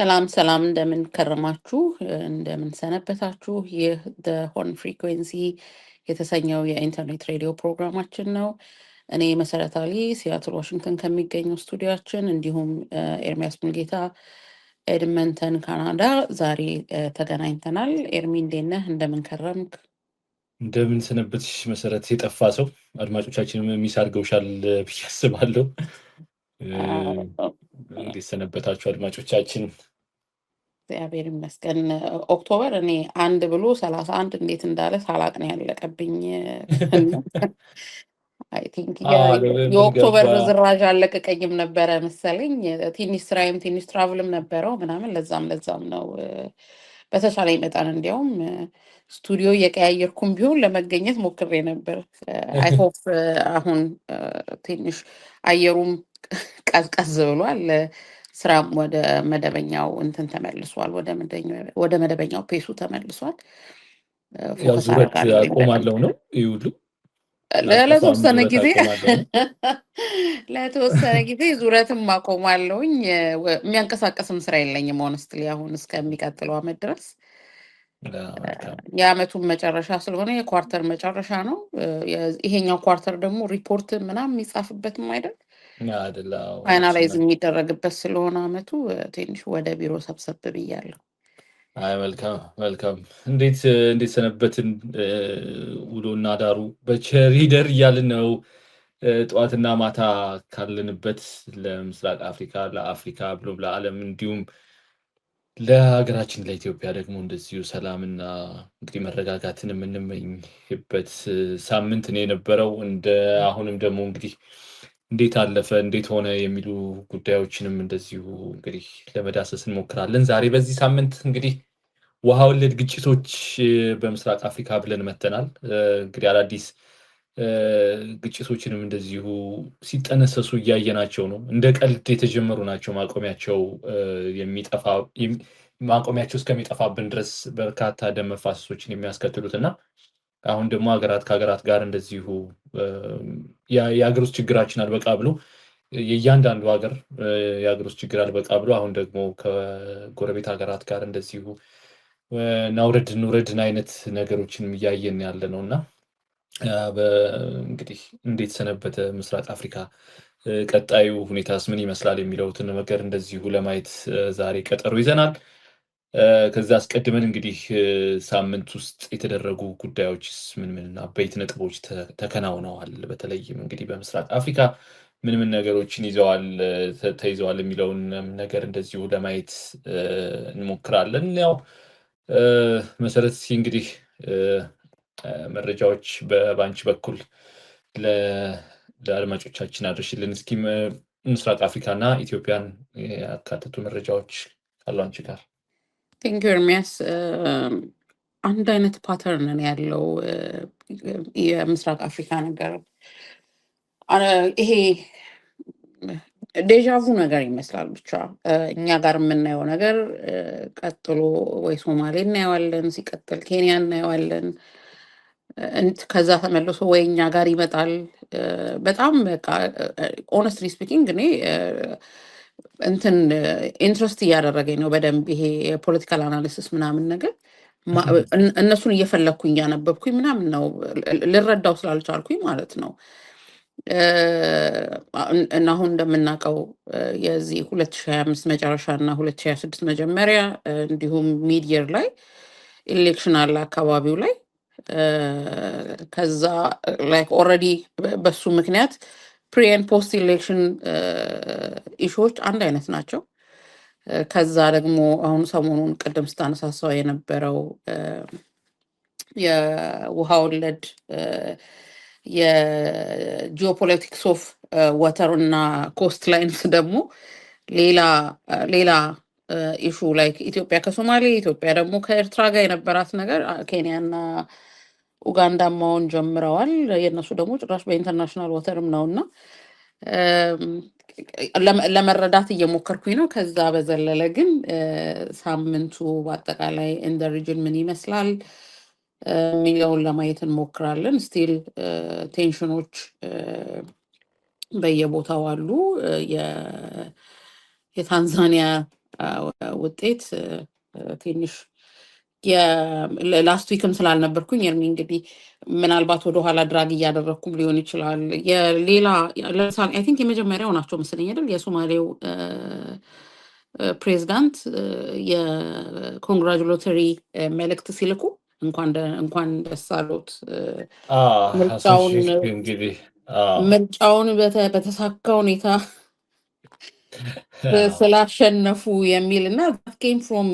ሰላም ሰላም እንደምን ከረማችሁ እንደምን ሰነበታችሁ ይህ the horn frequency የተሰኘው የኢንተርኔት ሬዲዮ ፕሮግራማችን ነው። እኔ መሰረታሊ ሲያትል ዋሽንግተን ከሚገኘው ስቱዲዮአችን እንዲሁም ኤርሚያስ ሙልጌታ ኤድመንተን ካናዳ ዛሬ ተገናኝተናል። ኤርሚ እንዴት ነህ? እንደምን ከረምክ? እንደምን ሰነበትሽ መሰረት? የጠፋ ሰው አድማጮቻችንም ሚስ አድርገውሻል ብዬ አስባለሁ። እንዴት ሰነበታችሁ አድማጮቻችን? እግዚአብሔር ይመስገን። ኦክቶበር እኔ 1 ብሎ 31 እንዴት እንዳለ ሳላቅ ነው ያለቀብኝ። አይ ቲንክ የኦክቶበር ርዝራዥ አለቀቀኝም ነበረ መሰለኝ። ትንሽ ስራዬም ትንሽ ትራቭልም ነበረው ምናምን ለዛም ነው በተቻለኝ መጠን እንዲያውም ስቱዲዮ እየቀያየርኩም ቢሆን ለመገኘት ሞክሬ ነበር። አይ ሆፕ አሁን ትንሽ አየሩም ቀዝቀዝ ብሏል። ስራም ወደ መደበኛው እንትን ተመልሷል። ወደ መደበኛው ፔሱ ተመልሷል። ያው ዙረት አቆማለሁ ነው ይሁሉ ለተወሰነ ጊዜ ዙረትም አቆማለሁኝ። የሚያንቀሳቀስም ስራ የለኝም ሆነስትሊ አሁን እስከሚቀጥለው አመት ድረስ። የአመቱን መጨረሻ ስለሆነ የኳርተር መጨረሻ ነው። ይሄኛው ኳርተር ደግሞ ሪፖርት ምናምን የሚጻፍበትም አይደል ፋይናላይዝ የሚደረግበት ስለሆነ አመቱ ትንሽ ወደ ቢሮ ሰብሰብ ብያለሁ። አይ መልካም እንዴት ሰነበትን? ውሎና ዳሩ በቸሪደር እያልን ነው። ጠዋትና ማታ ካለንበት ለምስራቅ አፍሪካ ለአፍሪካ ብሎም ለዓለም እንዲሁም ለሀገራችን ለኢትዮጵያ ደግሞ እንደዚሁ ሰላምና እንግዲህ መረጋጋትን የምንመኝበት ሳምንት ነው የነበረው። አሁንም ደግሞ እንግዲህ እንዴት አለፈ እንዴት ሆነ የሚሉ ጉዳዮችንም እንደዚሁ እንግዲህ ለመዳሰስ እንሞክራለን። ዛሬ በዚህ ሳምንት እንግዲህ ውሃ ወለድ ግጭቶች በምስራቅ አፍሪካ ብለን መተናል። እንግዲህ አዳዲስ ግጭቶችንም እንደዚሁ ሲጠነሰሱ እያየናቸው ነው። እንደ ቀልድ የተጀመሩ ናቸው። ማቆሚያቸው እስከሚጠፋብን ድረስ በርካታ ደም መፋሰሶችን የሚያስከትሉት እና አሁን ደግሞ ሀገራት ከሀገራት ጋር እንደዚሁ የሀገር ውስጥ ችግራችን አልበቃ ብሎ የእያንዳንዱ ሀገር የሀገር ውስጥ ችግር አልበቃ ብሎ አሁን ደግሞ ከጎረቤት ሀገራት ጋር እንደዚሁ ናውረድን አይነት ነገሮችንም እያየን ያለ ነው እና እንግዲህ እንዴት ሰነበተ ምስራቅ አፍሪካ፣ ቀጣዩ ሁኔታስ ምን ይመስላል የሚለውትን ነገር እንደዚሁ ለማየት ዛሬ ቀጠሮ ይዘናል። ከዛ አስቀድመን እንግዲህ ሳምንት ውስጥ የተደረጉ ጉዳዮችስ ምን አበይት ነጥቦች ተከናውነዋል፣ በተለይም እንግዲህ በምስራቅ አፍሪካ ምን ነገሮችን ተይዘዋል የሚለውን ነገር እንደዚሁ ለማየት እንሞክራለን። ያው መሰረት እንግዲህ መረጃዎች በባንች በኩል ለአድማጮቻችን አድርሽልን እስኪ። ምስራቅ አፍሪካና ኢትዮጵያን ያካተቱ መረጃዎች ካሉ አንቺ ጋር። ቴንክ ዩ ኤርሚያስ። አንድ አይነት ፓተርን ነው ያለው የምስራቅ አፍሪካ ነገር። ይሄ ዴጃvu ነገር ይመስላል። ብቻ እኛ ጋር የምናየው ነገር ቀጥሎ ወይ ሶማሌ እናየዋለን፣ ሲቀጥል ኬንያ እናየዋለን፣ ከዛ ተመልሶ ወይ እኛ ጋር ይመጣል። በጣም በቃ ኦነስትሊ ስፒኪንግ እኔ እንትን ኢንትረስት እያደረገኝ ነው በደንብ ይሄ የፖለቲካል አናሊሲስ ምናምን ነገር እነሱን እየፈለግኩኝ እያነበብኩኝ ምናምን ነው ልረዳው ስላልቻልኩኝ ማለት ነው። እና አሁን እንደምናውቀው የዚህ 2025 መጨረሻ እና 2026 መጀመሪያ እንዲሁም ሚድየር ላይ ኢሌክሽን አለ አካባቢው ላይ። ከዛ ላይክ ኦልሬዲ በሱ ምክንያት ፕሪ ኤንድ ፖስት ኢሌክሽን ኢሹዎች አንድ አይነት ናቸው። ከዛ ደግሞ አሁን ሰሞኑን ቅድም ስታነሳሳው የነበረው የውሃ ወለድ የጂኦፖለቲክስ ኦፍ ወተር እና ኮስት ላይንስ ደግሞ ሌላ ኢሹ ላይክ ኢትዮጵያ ከሶማሌ ኢትዮጵያ ደግሞ ከኤርትራ ጋር የነበራት ነገር ኬንያና ኡጋንዳ መሆን ጀምረዋል። የእነሱ ደግሞ ጭራሽ በኢንተርናሽናል ወተርም ነውና ለመረዳት እየሞከርኩኝ ነው። ከዛ በዘለለ ግን ሳምንቱ በአጠቃላይ ኢን ዘ ሪጅን ምን ይመስላል የሚለውን ለማየት እንሞክራለን። ስቲል ቴንሽኖች በየቦታው አሉ። የታንዛኒያ ውጤት ትንሽ ላስት ዊክም ስላልነበርኩኝ እንግዲህ ምናልባት ወደኋላ ድራግ እያደረግኩም ሊሆን ይችላል። የሌላ ለምሳሌ አይ ቲንክ የመጀመሪያው ናቸው መሰለኝ አይደል የሶማሌው ፕሬዚዳንት የኮንግራጁላቶሪ መልእክት ሲልኩ እንኳን ደስ አሎት ሀሰን ሼክ እንግዲህ ምርጫውን በተሳካ ሁኔታ ስላሸነፉ የሚል እና ኬም ፍሮም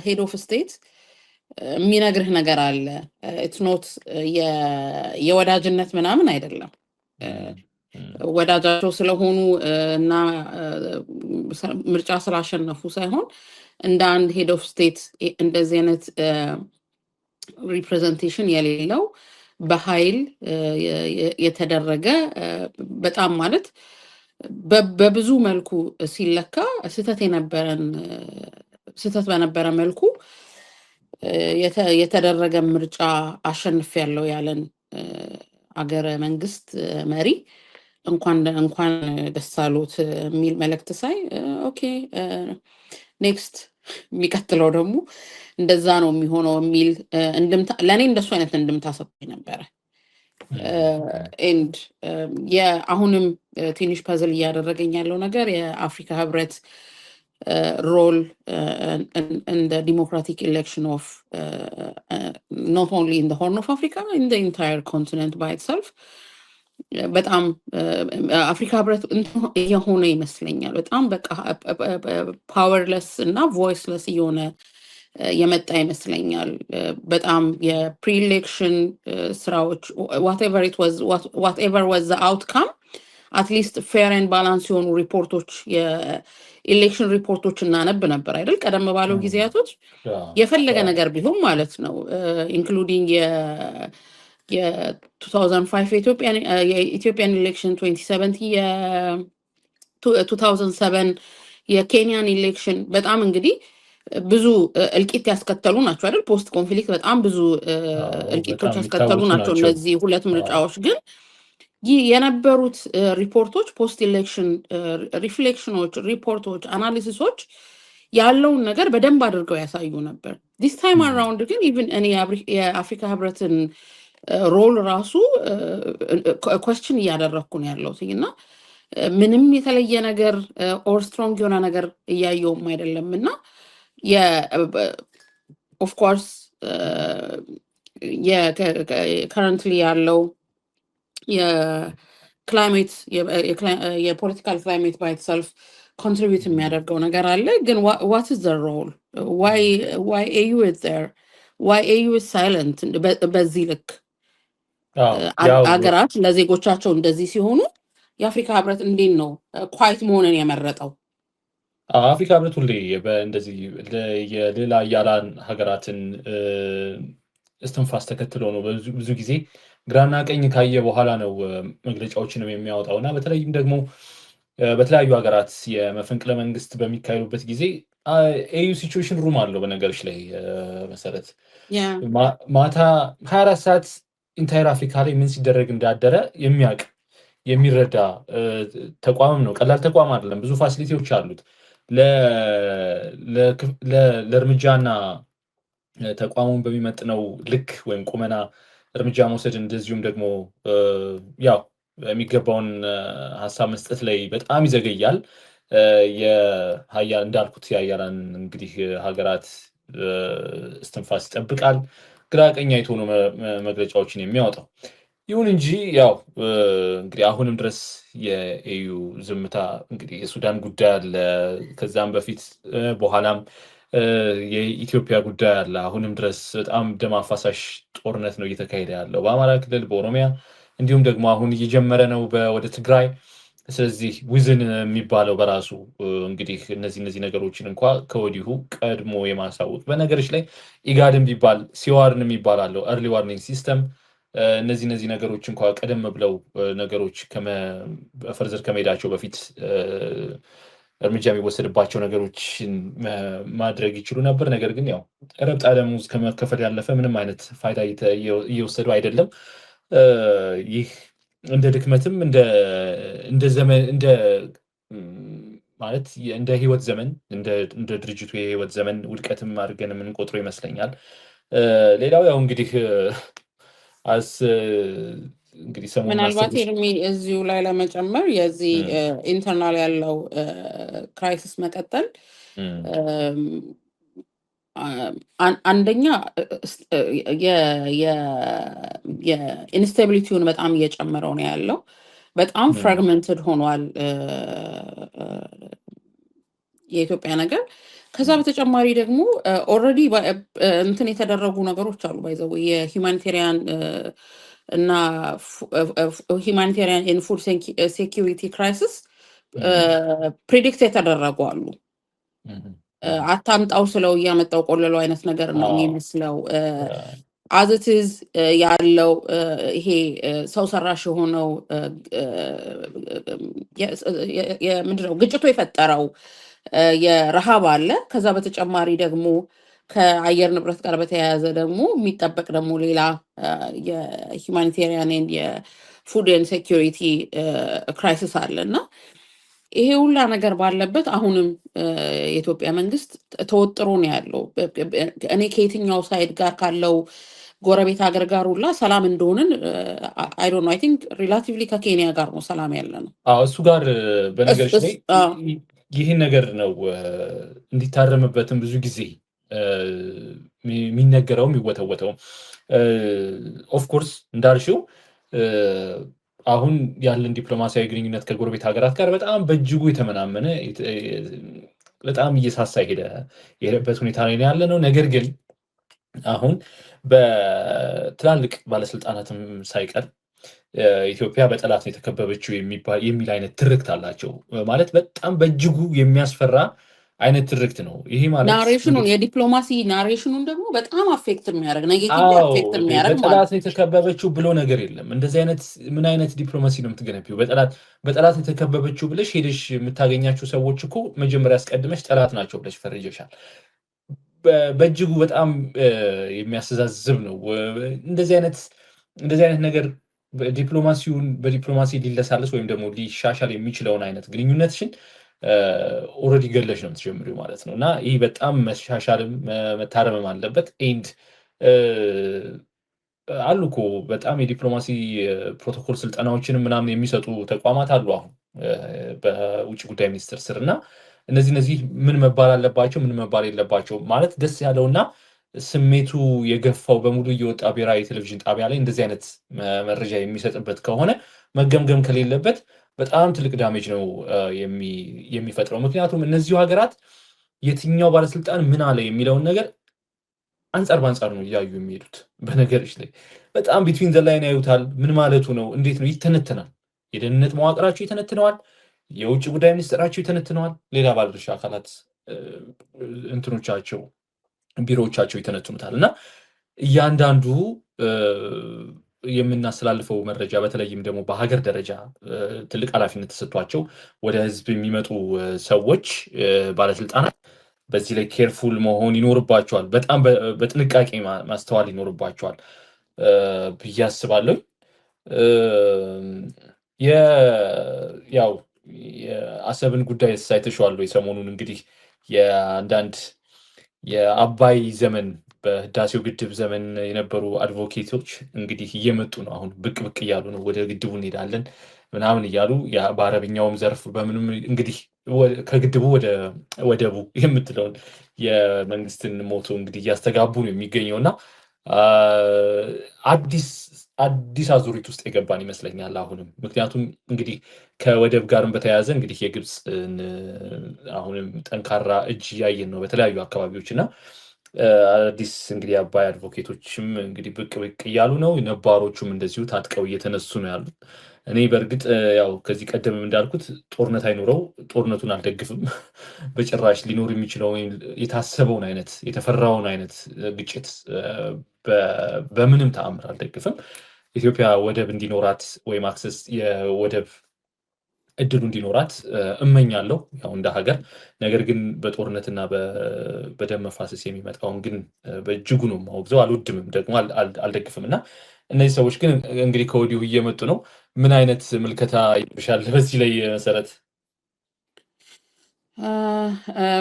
ሄድ ኦፍ ስቴት የሚነግርህ ነገር አለ። ኢትስ ኖት የወዳጅነት ምናምን አይደለም። ወዳጃቸው ስለሆኑ እና ምርጫ ስላሸነፉ ሳይሆን እንደ አንድ ሄድ ኦፍ ስቴት እንደዚህ አይነት ሪፕሬዘንቴሽን የሌለው በኃይል የተደረገ በጣም ማለት በብዙ መልኩ ሲለካ ስህተት በነበረ መልኩ የተደረገ ምርጫ አሸንፍ ያለው ያለን አገረ መንግስት መሪ እንኳን ደስ አሎት የሚል መልእክት ሳይ ኦኬ ኔክስት የሚቀጥለው ደግሞ እንደዛ ነው የሚሆነው የሚል እንድምታ ለእኔ እንደሱ አይነት እንድምታ ሰጥቶኝ ነበረ። ኤንድ አሁንም ትንሽ ፐዝል እያደረገኝ ያለው ነገር የአፍሪካ ህብረት ሮል እንደ ዲሞክራቲክ ኤሌክሽን ኦፍ ኖት ኦንሊ ኢን ሆርን ኦፍ አፍሪካ ኢን ኢንታየር ኮንቲነንት ባይ ኢትሰልፍ በጣም አፍሪካ ህብረት የሆነ ይመስለኛል። በጣም በቃ ፓወርለስ እና ቮይስለስ እየሆነ የመጣ ይመስለኛል። በጣም የፕሪኤሌክሽን ስራዎች ዋትኤቨር ዋዝ ዘ አውትካም አትሊስት ፌር ኤንድ ባላንስ የሆኑ ሪፖርቶች የኤሌክሽን ሪፖርቶች እናነብ ነበር አይደል? ቀደም ባለው ጊዜያቶች የፈለገ ነገር ቢሆን ማለት ነው ኢንክሉዲንግ የ2005 የኢትዮጵያን ኤሌክሽን 2007 የኬንያን ኤሌክሽን በጣም እንግዲህ ብዙ እልቂት ያስከተሉ ናቸው አይደል? ፖስት ኮንፍሊክት በጣም ብዙ እልቂቶች ያስከተሉ ናቸው እነዚህ ሁለት ምርጫዎች። ግን የነበሩት ሪፖርቶች ፖስት ኤሌክሽን ሪፍሌክሽኖች፣ ሪፖርቶች፣ አናሊሲሶች ያለውን ነገር በደንብ አድርገው ያሳዩ ነበር። ዲስ ታይም አራውንድ ግን ኢቭን እኔ የአፍሪካ ህብረትን ሮል ራሱ ኮስችን እያደረግኩ ነው ያለሁት እና ምንም የተለየ ነገር ኦር ስትሮንግ የሆነ ነገር እያየውም አይደለም እና ኦፍኮርስ ከረንትሊ ያለው የክላይሜት የፖለቲካል ክላይሜት ባይ ኢትሰልፍ ኮንትሪቢዩት የሚያደርገው ነገር አለ። ግን ዋት ኢዝ ዘ ሮል ዋይ ኤዩ ኢዝ ዜር ዋይ ኤዩ ኢዝ ሳይለንት? በዚህ ልክ አገራት ለዜጎቻቸው እንደዚህ ሲሆኑ የአፍሪካ ህብረት እንዴት ነው ኳይት መሆንን የመረጠው? አፍሪካ ህብረት ሁሌ እንደዚህ የሌላ ያላን ሀገራትን እስትንፋስ ተከትሎ ነው ብዙ ጊዜ ግራና ቀኝ ካየ በኋላ ነው መግለጫዎችንም የሚያወጣው እና በተለይም ደግሞ በተለያዩ ሀገራት የመፈንቅለ መንግስት በሚካሄዱበት ጊዜ ኤዩ ሲቹዌሽን ሩም አለው። በነገሮች ላይ መሰረት ማታ 24 ሰዓት ኢንታየር አፍሪካ ላይ ምን ሲደረግ እንዳደረ የሚያውቅ የሚረዳ ተቋምም ነው። ቀላል ተቋም አይደለም። ብዙ ፋሲሊቲዎች አሉት። ለእርምጃና ተቋሙን በሚመጥነው ልክ ወይም ቁመና እርምጃ መውሰድ እንደዚሁም ደግሞ ያው የሚገባውን ሀሳብ መስጠት ላይ በጣም ይዘገያል። እንዳልኩት የሀያላን እንግዲህ ሀገራት እስትንፋስ ይጠብቃል። ግራ ቀኝ አይቶ ነው መግለጫዎችን የሚያወጣው። ይሁን እንጂ ያው እንግዲህ አሁንም ድረስ የኤዩ ዝምታ እንግዲህ የሱዳን ጉዳይ አለ። ከዛም በፊት በኋላም የኢትዮጵያ ጉዳይ አለ። አሁንም ድረስ በጣም ደም አፋሳሽ ጦርነት ነው እየተካሄደ ያለው በአማራ ክልል፣ በኦሮሚያ እንዲሁም ደግሞ አሁን እየጀመረ ነው ወደ ትግራይ። ስለዚህ ውዝን የሚባለው በራሱ እንግዲህ እነዚህ ነገሮችን እንኳ ከወዲሁ ቀድሞ የማሳወቅ በነገሮች ላይ ኢጋድን ቢባል ሲዋርን የሚባል አለው ኤርሊ ዋርኒንግ ሲስተም። እነዚህ ነገሮች እንኳ ቀደም ብለው ነገሮች ፈርዘር ከመሄዳቸው በፊት እርምጃ የሚወሰድባቸው ነገሮችን ማድረግ ይችሉ ነበር። ነገር ግን ያው ረብጣ ደሞዝ ከመከፈል ያለፈ ምንም አይነት ፋይዳ እየወሰዱ አይደለም። ይህ እንደ ድክመትም እንደ ማለት እንደ ህይወት ዘመን እንደ ድርጅቱ የህይወት ዘመን ውድቀትም አድርገን የምንቆጥረው ይመስለኛል። ሌላው ያው እንግዲህ አስ እንግዲህ ሰሞኑን ምናልባት አስበሽ ኤርሚ እዚሁ ላይ ለመጨመር የዚህ ኢንተርናል ያለው ክራይሲስ መቀጠል አንደኛ የኢንስታቢሊቲውን በጣም እየጨመረው ነው ያለው። በጣም ፍራግመንትድ ሆኗል የኢትዮጵያ ነገር። ከዛ በተጨማሪ ደግሞ ኦልሬዲ እንትን የተደረጉ ነገሮች አሉ ባይዘው የሂውማኒቴሪያን እና ሂውማኒቴሪያን ኤንድ ፉድ ሴኪሪቲ ክራይሲስ ፕሪዲክት የተደረጉ አሉ። አታምጣው ስለው እያመጣው ቆለለው አይነት ነገር ነው የሚመስለው። አዝትዝ ያለው ይሄ ሰው ሰራሽ የሆነው ምንድነው ግጭቱ የፈጠረው የረሃብ አለ። ከዛ በተጨማሪ ደግሞ ከአየር ንብረት ጋር በተያያዘ ደግሞ የሚጠበቅ ደግሞ ሌላ የሂውማኒቴሪያን የፉድ ሴኪሪቲ ክራይሲስ አለ እና ይሄ ሁላ ነገር ባለበት አሁንም የኢትዮጵያ መንግስት ተወጥሮ ነው ያለው። እኔ ከየትኛው ሳይድ ጋር ካለው ጎረቤት ሀገር ጋር ሁላ ሰላም እንደሆንን አይ ዶንት ኖ አይ ቲንክ ሪላቲቭሊ ከኬንያ ጋር ነው ሰላም ያለ ነው። እሱ ጋር በነገሮች ላይ ይህን ነገር ነው እንዲታረምበትም ብዙ ጊዜ የሚነገረው የሚወተወተው። ኦፍኮርስ እንዳልሽው አሁን ያለን ዲፕሎማሲያዊ ግንኙነት ከጎረቤት ሀገራት ጋር በጣም በእጅጉ የተመናመነ በጣም እየሳሳ የሄደበት ሁኔታ ላይ ያለ ነው። ነገር ግን አሁን በትላልቅ ባለስልጣናትም ሳይቀር ኢትዮጵያ በጠላት የተከበበችው የሚል አይነት ትርክት አላቸው። ማለት በጣም በእጅጉ የሚያስፈራ አይነት ትርክት ነው። ይሄ ማለት ናሬሽኑን የዲፕሎማሲ ናሬሽኑን ደግሞ በጣም አፌክት የሚያደርግ አፌክት የሚያደርግ በጠላት የተከበበችው ብሎ ነገር የለም። እንደዚህ አይነት ምን አይነት ዲፕሎማሲ ነው የምትገነቢው? በጠላት የተከበበችው ብለሽ ሄደሽ የምታገኛቸው ሰዎች እኮ መጀመሪያ አስቀድመሽ ጠላት ናቸው ብለሽ ፈርጀሻል። በእጅጉ በጣም የሚያስተዛዝብ ነው። እንደዚህ አይነት ነገር በዲፕሎማሲ ሊለሳለስ ወይም ደግሞ ሊሻሻል የሚችለውን አይነት ግንኙነትሽን ኦልሬዲ ገለሽ ነው የምትጀምሪው ማለት ነው። እና ይህ በጣም መሻሻልም መታረምም አለበት። ኤንድ አሉ እኮ በጣም የዲፕሎማሲ ፕሮቶኮል ስልጠናዎችንም ምናምን የሚሰጡ ተቋማት አሉ አሁን በውጭ ጉዳይ ሚኒስቴር ስር እና እነዚህ ምን መባል አለባቸው ምን መባል የለባቸው ማለት ደስ ያለውና ስሜቱ የገፋው በሙሉ እየወጣ ብሔራዊ ቴሌቪዥን ጣቢያ ላይ እንደዚህ አይነት መረጃ የሚሰጥበት ከሆነ መገምገም ከሌለበት በጣም ትልቅ ዳሜጅ ነው የሚፈጥረው። ምክንያቱም እነዚሁ ሀገራት የትኛው ባለስልጣን ምን አለ የሚለውን ነገር አንጻር በአንጻር ነው እያዩ የሚሄዱት። በነገሮች ላይ በጣም ቢትዊን ዘ ላይን ያዩታል። ምን ማለቱ ነው? እንዴት ነው? ይተነትናል። የደህንነት መዋቅራቸው ይተነትነዋል። የውጭ ጉዳይ ሚኒስትራቸው ይተነትነዋል። ሌላ ባለድርሻ አካላት እንትኖቻቸው ቢሮዎቻቸው ይተነትኑታል። እና እያንዳንዱ የምናስተላልፈው መረጃ በተለይም ደግሞ በሀገር ደረጃ ትልቅ ኃላፊነት ተሰጥቷቸው ወደ ህዝብ የሚመጡ ሰዎች ባለስልጣናት በዚህ ላይ ኬርፉል መሆን ይኖርባቸዋል። በጣም በጥንቃቄ ማስተዋል ይኖርባቸዋል ብዬ አስባለሁ። ያው የአሰብን ጉዳይ ሳይተሸዋል የሰሞኑን እንግዲህ የአንዳንድ የአባይ ዘመን በህዳሴው ግድብ ዘመን የነበሩ አድቮኬቶች እንግዲህ እየመጡ ነው። አሁን ብቅ እያሉ ነው። ወደ ግድቡ እንሄዳለን ምናምን እያሉ በአረብኛውም ዘርፍ በምንም እንግዲህ ከግድቡ ወደ ወደቡ የምትለውን የመንግስትን ሞቶ እንግዲህ እያስተጋቡ ነው የሚገኘው እና አዲስ አዙሪት ውስጥ የገባን ይመስለኛል አሁንም። ምክንያቱም እንግዲህ ከወደብ ጋርም በተያያዘ እንግዲህ የግብፅ አሁንም ጠንካራ እጅ እያየን ነው በተለያዩ አካባቢዎች እና አዲስ እንግዲህ አባይ አድቮኬቶችም እንግዲህ ብቅ እያሉ ነው። ነባሮቹም እንደዚሁ ታጥቀው እየተነሱ ነው ያሉት። እኔ በእርግጥ ያው ከዚህ ቀደም እንዳልኩት ጦርነት አይኖረው ጦርነቱን አልደግፍም በጭራሽ። ሊኖር የሚችለው የታሰበውን አይነት የተፈራውን አይነት ግጭት በምንም ተአምር አልደግፍም። ኢትዮጵያ ወደብ እንዲኖራት ወይም አክሰስ የወደብ እድሉ እንዲኖራት እመኛለሁ ያው እንደ ሀገር። ነገር ግን በጦርነትና በደም መፋሰስ የሚመጣውን ግን በእጅጉ ነው የማወግዘው። አልወድምም ደግሞ አልደግፍም። እና እነዚህ ሰዎች ግን እንግዲህ ከወዲሁ እየመጡ ነው። ምን አይነት ምልከታ ይሻል በዚህ ላይ መሰረት?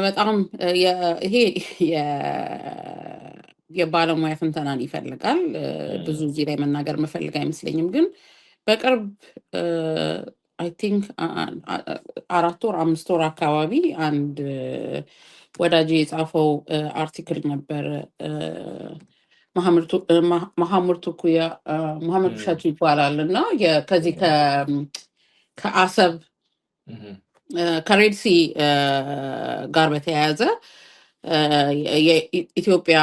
በጣም ይሄ የባለሙያ ትንተናን ይፈልጋል። ብዙ እዚህ ላይ መናገር መፈልግ አይመስለኝም። ግን በቅርብ አይ ቲንክ 4 ወር 5 ወር አካባቢ አንድ ወዳጅ የጻፈው አርቲክል ነበር። መሐሙድ ቱኩያ መሐመድ ውሸቱ ይባላል እና ከዚህ ከአሰብ ከሬድሲ ጋር በተያያዘ የኢትዮጵያ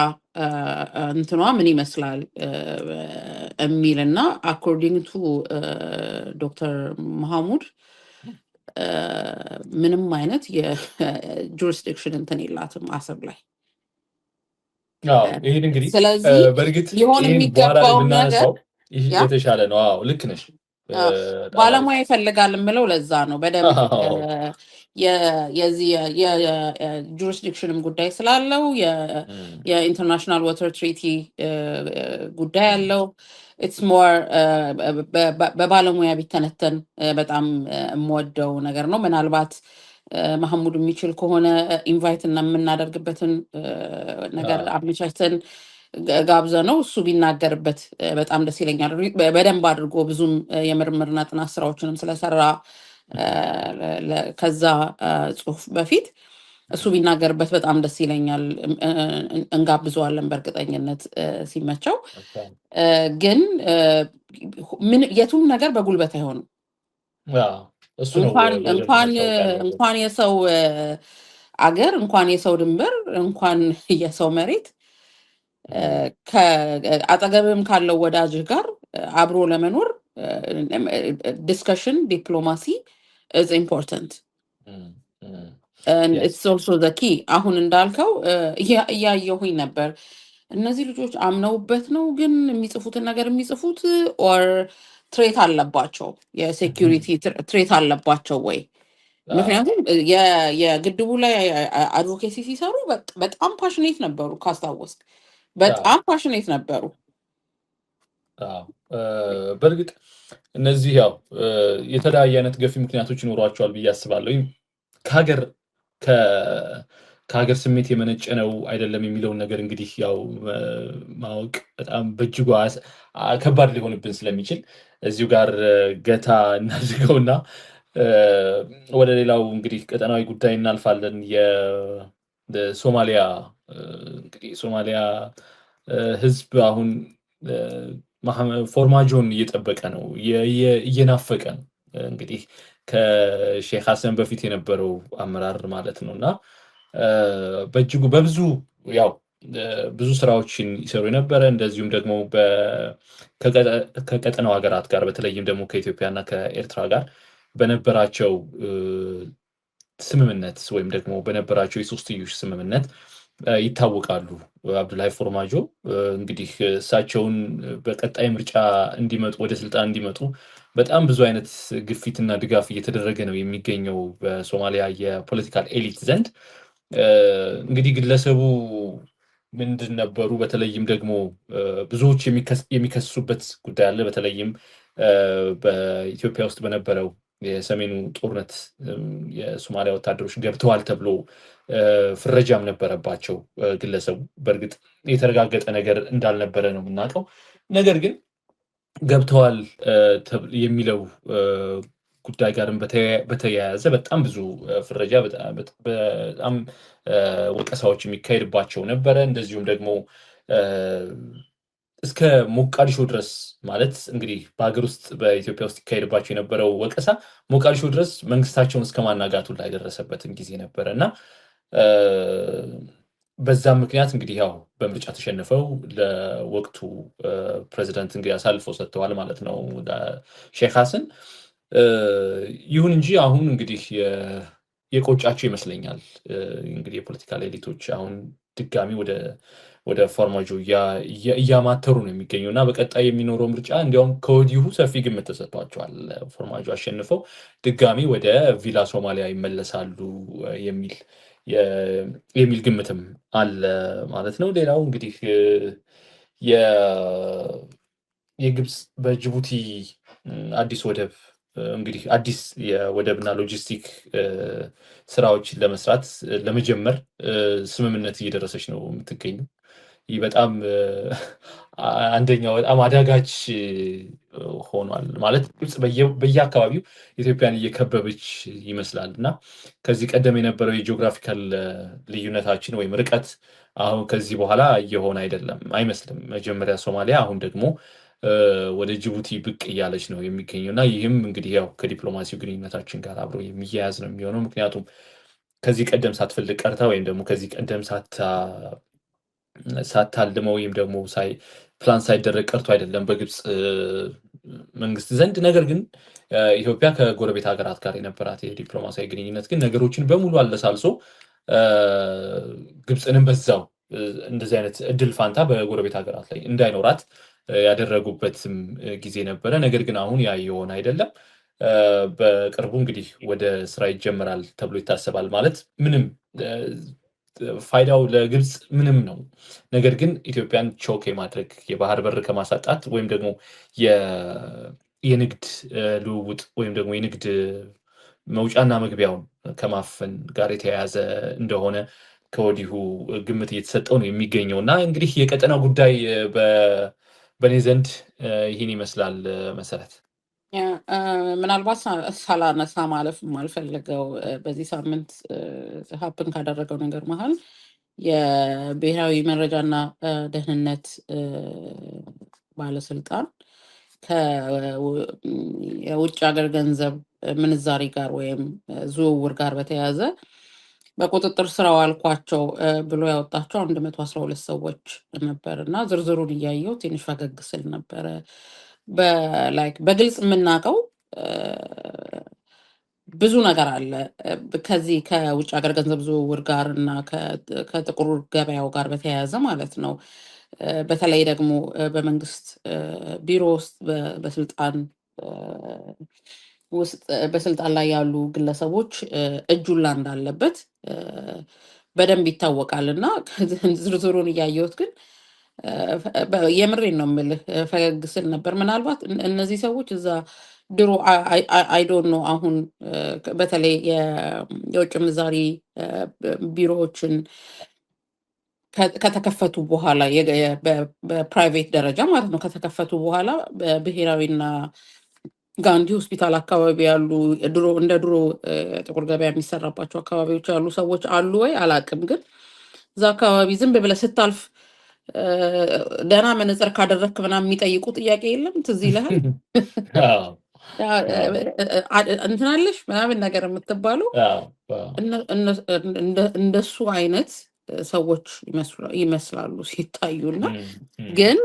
እንትኗ ምን ይመስላል የሚል እና አኮርዲንግ ቱ ዶክተር መሐሙድ ምንም አይነት የጁሪስዲክሽን እንትን የላትም አሰብ ላይ። ይህን እንግዲህ ስለዚህ በእርግጥ ሊሆን ይህን በኋላ ላይ የሚገባው ነገር ብናነሳው ያ የተሻለ ነው። አዎ ልክ ነሽ። በጣም ባለሙያ ይፈልጋል የምለው ለዛ ነው። በደንብ አዎ የዚህ የጁሪስዲክሽንም ጉዳይ ስላለው የኢንተርናሽናል ዋተር ትሪቲ ጉዳይ አለው። ኢትስ ሞር በባለሙያ ቢተነተን በጣም የምወደው ነገር ነው። ምናልባት መሐሙድ የሚችል ከሆነ ኢንቫይት እና የምናደርግበትን ነገር አመቻችተን ጋብዘ ነው እሱ ቢናገርበት በጣም ደስ ይለኛል። በደንብ አድርጎ ብዙም የምርምርና ጥናት ስራዎችንም ስለሰራ ከዛ ጽሁፍ በፊት እሱ ቢናገርበት በጣም ደስ ይለኛል። እንጋብዘዋለን በእርግጠኝነት ሲመቸው። ግን የቱም ነገር በጉልበት አይሆንም። እሱ ነው እንኳን የሰው አገር እንኳን የሰው ድንበር እንኳን የሰው መሬት አጠገብም ካለው ወዳጅህ ጋር አብሮ ለመኖር ዲስከሽን ዲፕሎማሲ ኢዝ ኢምፖርታንት። ኢትስ ኦልሶ ዘ ኪ። አሁን እንዳልከው እያየሁኝ ነበር። እነዚህ ልጆች አምነውበት ነው ግን የሚጽፉትን ነገር የሚጽፉት ኦር ትሬት አለባቸው፣ የሴኪሪቲ ትሬት አለባቸው ወይ? ምክንያቱም የግድቡ ላይ አድቮኬሲ ሲሰሩ በጣም ፓሽኔት ነበሩ። ካስታወስክ በጣም ፓሽኔት ነበሩ። በእርግጥ እነዚህ ያው የተለያየ አይነት ገፊ ምክንያቶች ይኖሯቸዋል ብዬ አስባለሁ። ከሀገር ስሜት የመነጨ ነው አይደለም የሚለውን ነገር እንግዲህ ያው ማወቅ በጣም በእጅጉ ከባድ ሊሆንብን ስለሚችል እዚሁ ጋር ገታ እናድርገውና ወደ ሌላው እንግዲህ ቀጠናዊ ጉዳይ እናልፋለን። የሶማሊያ እንግዲህ ሶማሊያ ህዝብ አሁን ፎርማጆን እየጠበቀ ነው፣ እየናፈቀ ነው። እንግዲህ ከሼክ ሀሰን በፊት የነበረው አመራር ማለት ነው እና በእጅጉ በብዙ ያው ብዙ ስራዎችን ይሰሩ የነበረ እንደዚሁም ደግሞ ከቀጠናው ሀገራት ጋር በተለይም ደግሞ ከኢትዮጵያና ከኤርትራ ጋር በነበራቸው ስምምነት ወይም ደግሞ በነበራቸው የሶስትዮሽ ስምምነት ይታወቃሉ። አብዱላይ ፎርማጆ እንግዲህ እሳቸውን በቀጣይ ምርጫ እንዲመጡ ወደ ስልጣን እንዲመጡ በጣም ብዙ አይነት ግፊትና ድጋፍ እየተደረገ ነው የሚገኘው በሶማሊያ የፖለቲካል ኤሊት ዘንድ። እንግዲህ ግለሰቡ ምንድን ነበሩ? በተለይም ደግሞ ብዙዎች የሚከሱበት ጉዳይ አለ። በተለይም በኢትዮጵያ ውስጥ በነበረው የሰሜኑ ጦርነት የሶማሊያ ወታደሮች ገብተዋል ተብሎ ፍረጃም ነበረባቸው ግለሰቡ። በእርግጥ የተረጋገጠ ነገር እንዳልነበረ ነው የምናውቀው። ነገር ግን ገብተዋል የሚለው ጉዳይ ጋርም በተያያዘ በጣም ብዙ ፍረጃ፣ በጣም ወቀሳዎች የሚካሄድባቸው ነበረ። እንደዚሁም ደግሞ እስከ ሞቃዲሾ ድረስ ማለት እንግዲህ በሀገር ውስጥ በኢትዮጵያ ውስጥ ይካሄድባቸው የነበረው ወቀሳ ሞቃዲሾ ድረስ መንግስታቸውን እስከ ማናጋቱ ላይ ደረሰበትን ጊዜ ነበረ እና በዛም ምክንያት እንግዲህ ያው በምርጫ ተሸንፈው ለወቅቱ ፕሬዚደንት እንግዲህ አሳልፈው ሰጥተዋል ማለት ነው ሼክ ሀሰን። ይሁን እንጂ አሁን እንግዲህ የቆጫቸው ይመስለኛል እንግዲህ የፖለቲካል ኤሊቶች አሁን ድጋሚ ወደ ፎርማጆ እያማተሩ ነው የሚገኘው እና በቀጣይ የሚኖረው ምርጫ እንዲያውም ከወዲሁ ሰፊ ግምት ተሰጥቷቸዋል። ፎርማጆ አሸንፈው ድጋሚ ወደ ቪላ ሶማሊያ ይመለሳሉ የሚል ግምትም አለ ማለት ነው። ሌላው እንግዲህ የግብፅ በጅቡቲ አዲስ ወደብ እንግዲህ አዲስ የወደብና ሎጂስቲክ ስራዎችን ለመስራት ለመጀመር ስምምነት እየደረሰች ነው የምትገኘው። ይህ በጣም አንደኛው በጣም አዳጋች ሆኗል። ማለት ግብጽ በየአካባቢው ኢትዮጵያን እየከበበች ይመስላል እና ከዚህ ቀደም የነበረው የጂኦግራፊካል ልዩነታችን ወይም ርቀት አሁን ከዚህ በኋላ እየሆነ አይደለም አይመስልም። መጀመሪያ ሶማሊያ፣ አሁን ደግሞ ወደ ጅቡቲ ብቅ እያለች ነው የሚገኘው እና ይህም እንግዲህ ያው ከዲፕሎማሲው ግንኙነታችን ጋር አብሮ የሚያያዝ ነው የሚሆነው። ምክንያቱም ከዚህ ቀደም ሳትፈልግ ቀርታ ወይም ደግሞ ከዚህ ቀደም ሳታልመው ወይም ደግሞ ፕላን ሳይደረግ ቀርቶ አይደለም በግብጽ መንግስት ዘንድ። ነገር ግን ኢትዮጵያ ከጎረቤት ሀገራት ጋር የነበራት የዲፕሎማሲያዊ ግንኙነት ግን ነገሮችን በሙሉ አለሳልሶ ግብጽንም በዛው እንደዚህ አይነት እድል ፋንታ በጎረቤት ሀገራት ላይ እንዳይኖራት ያደረጉበትም ጊዜ ነበረ። ነገር ግን አሁን ያ የሆነ አይደለም። በቅርቡ እንግዲህ ወደ ስራ ይጀመራል ተብሎ ይታሰባል። ማለት ምንም ፋይዳው ለግብጽ ምንም ነው። ነገር ግን ኢትዮጵያን ቾክ የማድረግ የባህር በር ከማሳጣት ወይም ደግሞ የንግድ ልውውጥ ወይም ደግሞ የንግድ መውጫና መግቢያውን ከማፈን ጋር የተያያዘ እንደሆነ ከወዲሁ ግምት እየተሰጠው ነው የሚገኘው እና እንግዲህ የቀጠናው ጉዳይ በእኔ ዘንድ ይህን ይመስላል። መሰረት ምናልባት ሳላነሳ ማለፍ የማልፈልገው በዚህ ሳምንት ሀፕን ካደረገው ነገር መሀል የብሔራዊ መረጃና ደህንነት ባለስልጣን የውጭ ሀገር ገንዘብ ምንዛሪ ጋር ወይም ዝውውር ጋር በተያያዘ በቁጥጥር ስር አዋልኳቸው ብሎ ያወጣቸው 112 ሰዎች ነበር እና ዝርዝሩን እያየው ትንሽ ፈገግ ስል ነበረ። በግልጽ የምናውቀው ብዙ ነገር አለ ከዚህ ከውጭ ሀገር ገንዘብ ዝውውር ጋር እና ከጥቁር ገበያው ጋር በተያያዘ ማለት ነው። በተለይ ደግሞ በመንግስት ቢሮ ውስጥ በስልጣን ላይ ያሉ ግለሰቦች እጁላ እንዳለበት በደንብ ይታወቃል እና ዝርዝሩን እያየሁት ግን የምሬን ነው የምልህ ፈገግ ስል ነበር። ምናልባት እነዚህ ሰዎች እዛ ድሮ አይዶን ነው አሁን በተለይ የውጭ ምንዛሪ ቢሮዎችን ከተከፈቱ በኋላ በፕራይቬት ደረጃ ማለት ነው ከተከፈቱ በኋላ በብሔራዊና ጋንዲ ሆስፒታል አካባቢ ያሉ እንደ ድሮ ጥቁር ገበያ የሚሰራባቸው አካባቢዎች ያሉ ሰዎች አሉ ወይ አላቅም። ግን እዛ አካባቢ ዝም ብለህ ስታልፍ ደህና መነጽር ካደረግክ ምናምን የሚጠይቁ ጥያቄ የለም? ትዝ ይልሃል? እንትናለሽ ምናምን ነገር የምትባለው እንደሱ አይነት ሰዎች ይመስላሉ ሲታዩና ግን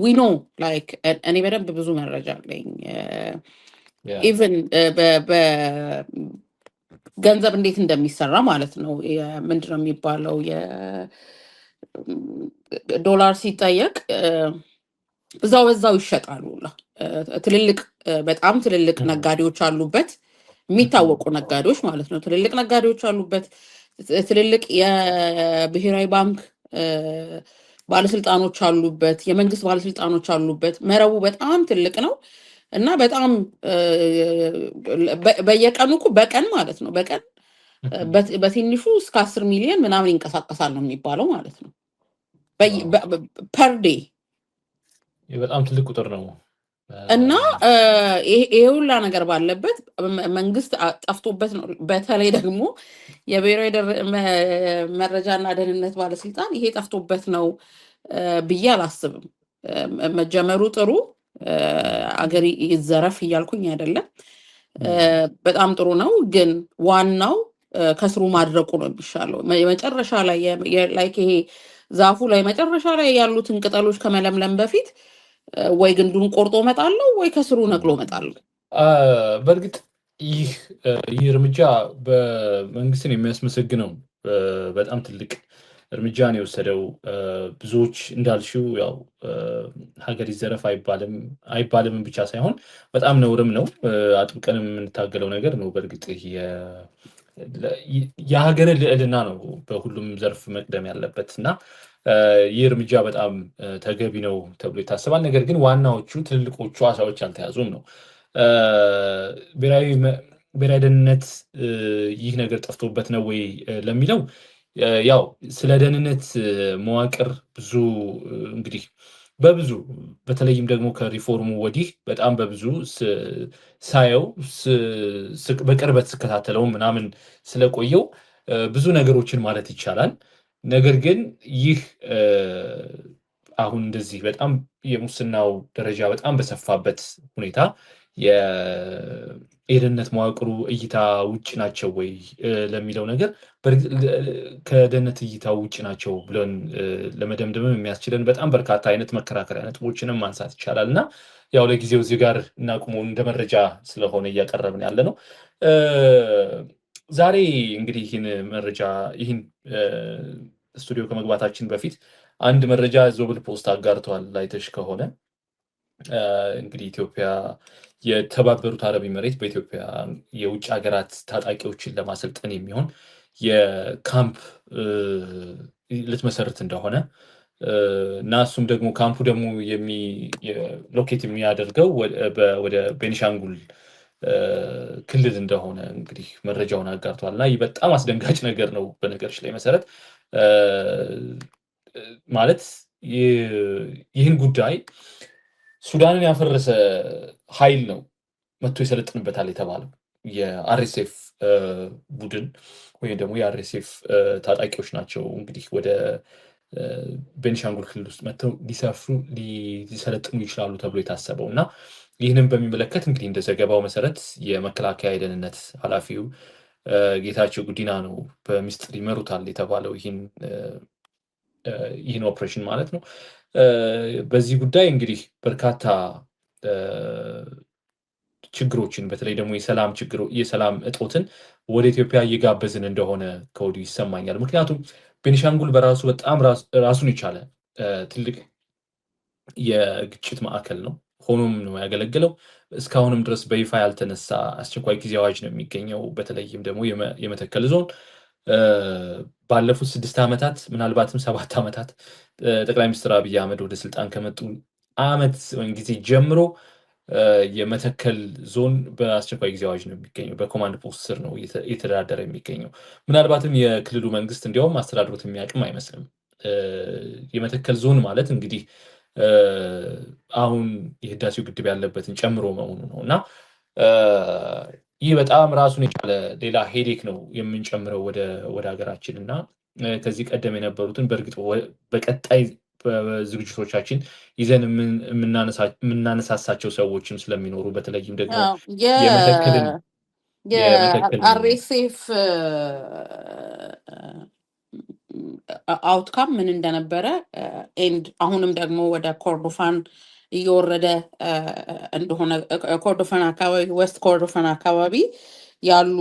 ዊኖ ላይክ እኔ በደንብ ብዙ መረጃ አለኝ። ኢቨን በገንዘብ እንዴት እንደሚሰራ ማለት ነው። ምንድነው የሚባለው ዶላር ሲጠየቅ በዛው ይሸጣሉ። ትልልቅ በጣም ትልልቅ ነጋዴዎች አሉበት፣ የሚታወቁ ነጋዴዎች ማለት ነው። ትልልቅ ነጋዴዎች አሉበት፣ ትልልቅ የብሔራዊ ባንክ ባለስልጣኖች አሉበት፣ የመንግስት ባለስልጣኖች አሉበት። መረቡ በጣም ትልቅ ነው እና በጣም በየቀኑ በቀን ማለት ነው በቀን በትንሹ እስከ 10 ሚሊዮን ምናምን ይንቀሳቀሳል ነው የሚባለው ማለት ነው ፐር ዴይ። በጣም ትልቅ ቁጥር ነው እና ይሄ ሁላ ነገር ባለበት መንግስት ጠፍቶበት ነው። በተለይ ደግሞ የብሔራዊ መረጃና ደህንነት ባለስልጣን ይሄ ጠፍቶበት ነው ብዬ አላስብም። መጀመሩ ጥሩ፣ አገር ይዘረፍ እያልኩኝ አይደለም፣ በጣም ጥሩ ነው። ግን ዋናው ከስሩ ማድረቁ ነው የሚሻለው። የመጨረሻ ላይ ይሄ ዛፉ ላይ መጨረሻ ላይ ያሉትን ቅጠሎች ከመለምለም በፊት ወይ ግንዱን ቆርጦ መጣለው ወይ ከስሩ ነቅሎ መጣለው። በእርግጥ ይህ እርምጃ በመንግስትን የሚያስመሰግነው በጣም ትልቅ እርምጃ ነው የወሰደው። ብዙዎች እንዳልሽው ያው ሀገር ይዘረፍ አይባልም ብቻ ሳይሆን በጣም ነውርም ነው፣ አጥብቀንም የምንታገለው ነገር ነው። በእርግጥ የሀገር ልዕልና ነው በሁሉም ዘርፍ መቅደም ያለበት እና ይህ እርምጃ በጣም ተገቢ ነው ተብሎ ይታሰባል። ነገር ግን ዋናዎቹ ትልልቆቹ አሳዎች አልተያዙም ነው። ብሔራዊ ደህንነት ይህ ነገር ጠፍቶበት ነው ወይ ለሚለው ያው ስለ ደህንነት መዋቅር ብዙ እንግዲህ በብዙ በተለይም ደግሞ ከሪፎርሙ ወዲህ በጣም በብዙ ሳየው በቅርበት ስከታተለው ምናምን ስለቆየው ብዙ ነገሮችን ማለት ይቻላል። ነገር ግን ይህ አሁን እንደዚህ በጣም የሙስናው ደረጃ በጣም በሰፋበት ሁኔታ የደህንነት መዋቅሩ እይታ ውጭ ናቸው ወይ ለሚለው ነገር ከደህንነት እይታ ውጭ ናቸው ብለን ለመደምደምም የሚያስችለን በጣም በርካታ አይነት መከራከሪያ ነጥቦችንም ማንሳት ይቻላል እና ያው ለጊዜው እዚህ ጋር እናቁመው እንደ መረጃ ስለሆነ እያቀረብን ያለ ነው። ዛሬ እንግዲህ ይህን ስቱዲዮ ከመግባታችን በፊት አንድ መረጃ ዞብል ፖስት አጋርተዋል። አይተሽ ከሆነ እንግዲህ ኢትዮጵያ የተባበሩት አረብ ኤሚሬት በኢትዮጵያ የውጭ ሀገራት ታጣቂዎችን ለማሰልጠን የሚሆን የካምፕ ልትመሰርት እንደሆነ እና እሱም ደግሞ ካምፑ ደግሞ ሎኬት የሚያደርገው ወደ ቤኒሻንጉል ክልል እንደሆነ እንግዲህ መረጃውን አጋርተዋል እና ይህ በጣም አስደንጋጭ ነገር ነው። በነገሮች ላይ መሰረት ማለት ይህን ጉዳይ ሱዳንን ያፈረሰ ኃይል ነው መጥቶ ይሰለጥንበታል የተባለው የአርኤስኤፍ ቡድን ወይም ደግሞ የአርኤስኤፍ ታጣቂዎች ናቸው እንግዲህ ወደ ቤኒሻንጉል ክልል ውስጥ መጥተው ሊሰፍሩ ሊሰለጥኑ ይችላሉ ተብሎ የታሰበው እና ይህንን በሚመለከት እንግዲህ እንደ ዘገባው መሰረት የመከላከያ የደህንነት ኃላፊው ጌታቸው ጉዲና ነው በሚስጥር ይመሩታል የተባለው ይህን ኦፕሬሽን ማለት ነው። በዚህ ጉዳይ እንግዲህ በርካታ ችግሮችን በተለይ ደግሞ የሰላም እጦትን ወደ ኢትዮጵያ እየጋበዝን እንደሆነ ከወዲሁ ይሰማኛል። ምክንያቱም ቤኒሻንጉል በራሱ በጣም ራሱን የቻለ ትልቅ የግጭት ማዕከል ነው። ሆኖም ነው ያገለግለው። እስካሁንም ድረስ በይፋ ያልተነሳ አስቸኳይ ጊዜ አዋጅ ነው የሚገኘው። በተለይም ደግሞ የመተከል ዞን ባለፉት 6 ዓመታት ምናልባትም 7 ዓመታት ጠቅላይ ሚኒስትር አብይ አህመድ ወደ ስልጣን ከመጡ ዓመት ወይም ጊዜ ጀምሮ የመተከል ዞን በአስቸኳይ ጊዜ አዋጅ ነው የሚገኘው። በኮማንድ ፖስት ስር ነው እየተዳደረ የሚገኘው። ምናልባትም የክልሉ መንግስት እንዲያውም አስተዳድሮት የሚያውቅም አይመስልም። የመተከል ዞን ማለት እንግዲህ አሁን የህዳሴው ግድብ ያለበትን ጨምሮ መሆኑ ነው እና ይህ በጣም ራሱን የቻለ ሌላ ሄዴክ ነው የምንጨምረው ወደ ሀገራችን እና ከዚህ ቀደም የነበሩትን በእርግጥ በቀጣይ ዝግጅቶቻችን ይዘን የምናነሳሳቸው ሰዎችም ስለሚኖሩ በተለይም ደግሞ የአርኤስኤፍ አውትካም ምን እንደነበረ ኤንድ አሁንም ደግሞ ወደ ኮርዶፋን እየወረደ እንደሆነ ኮርዶፋን አካባቢ ዌስት ኮርዶፋን አካባቢ ያሉ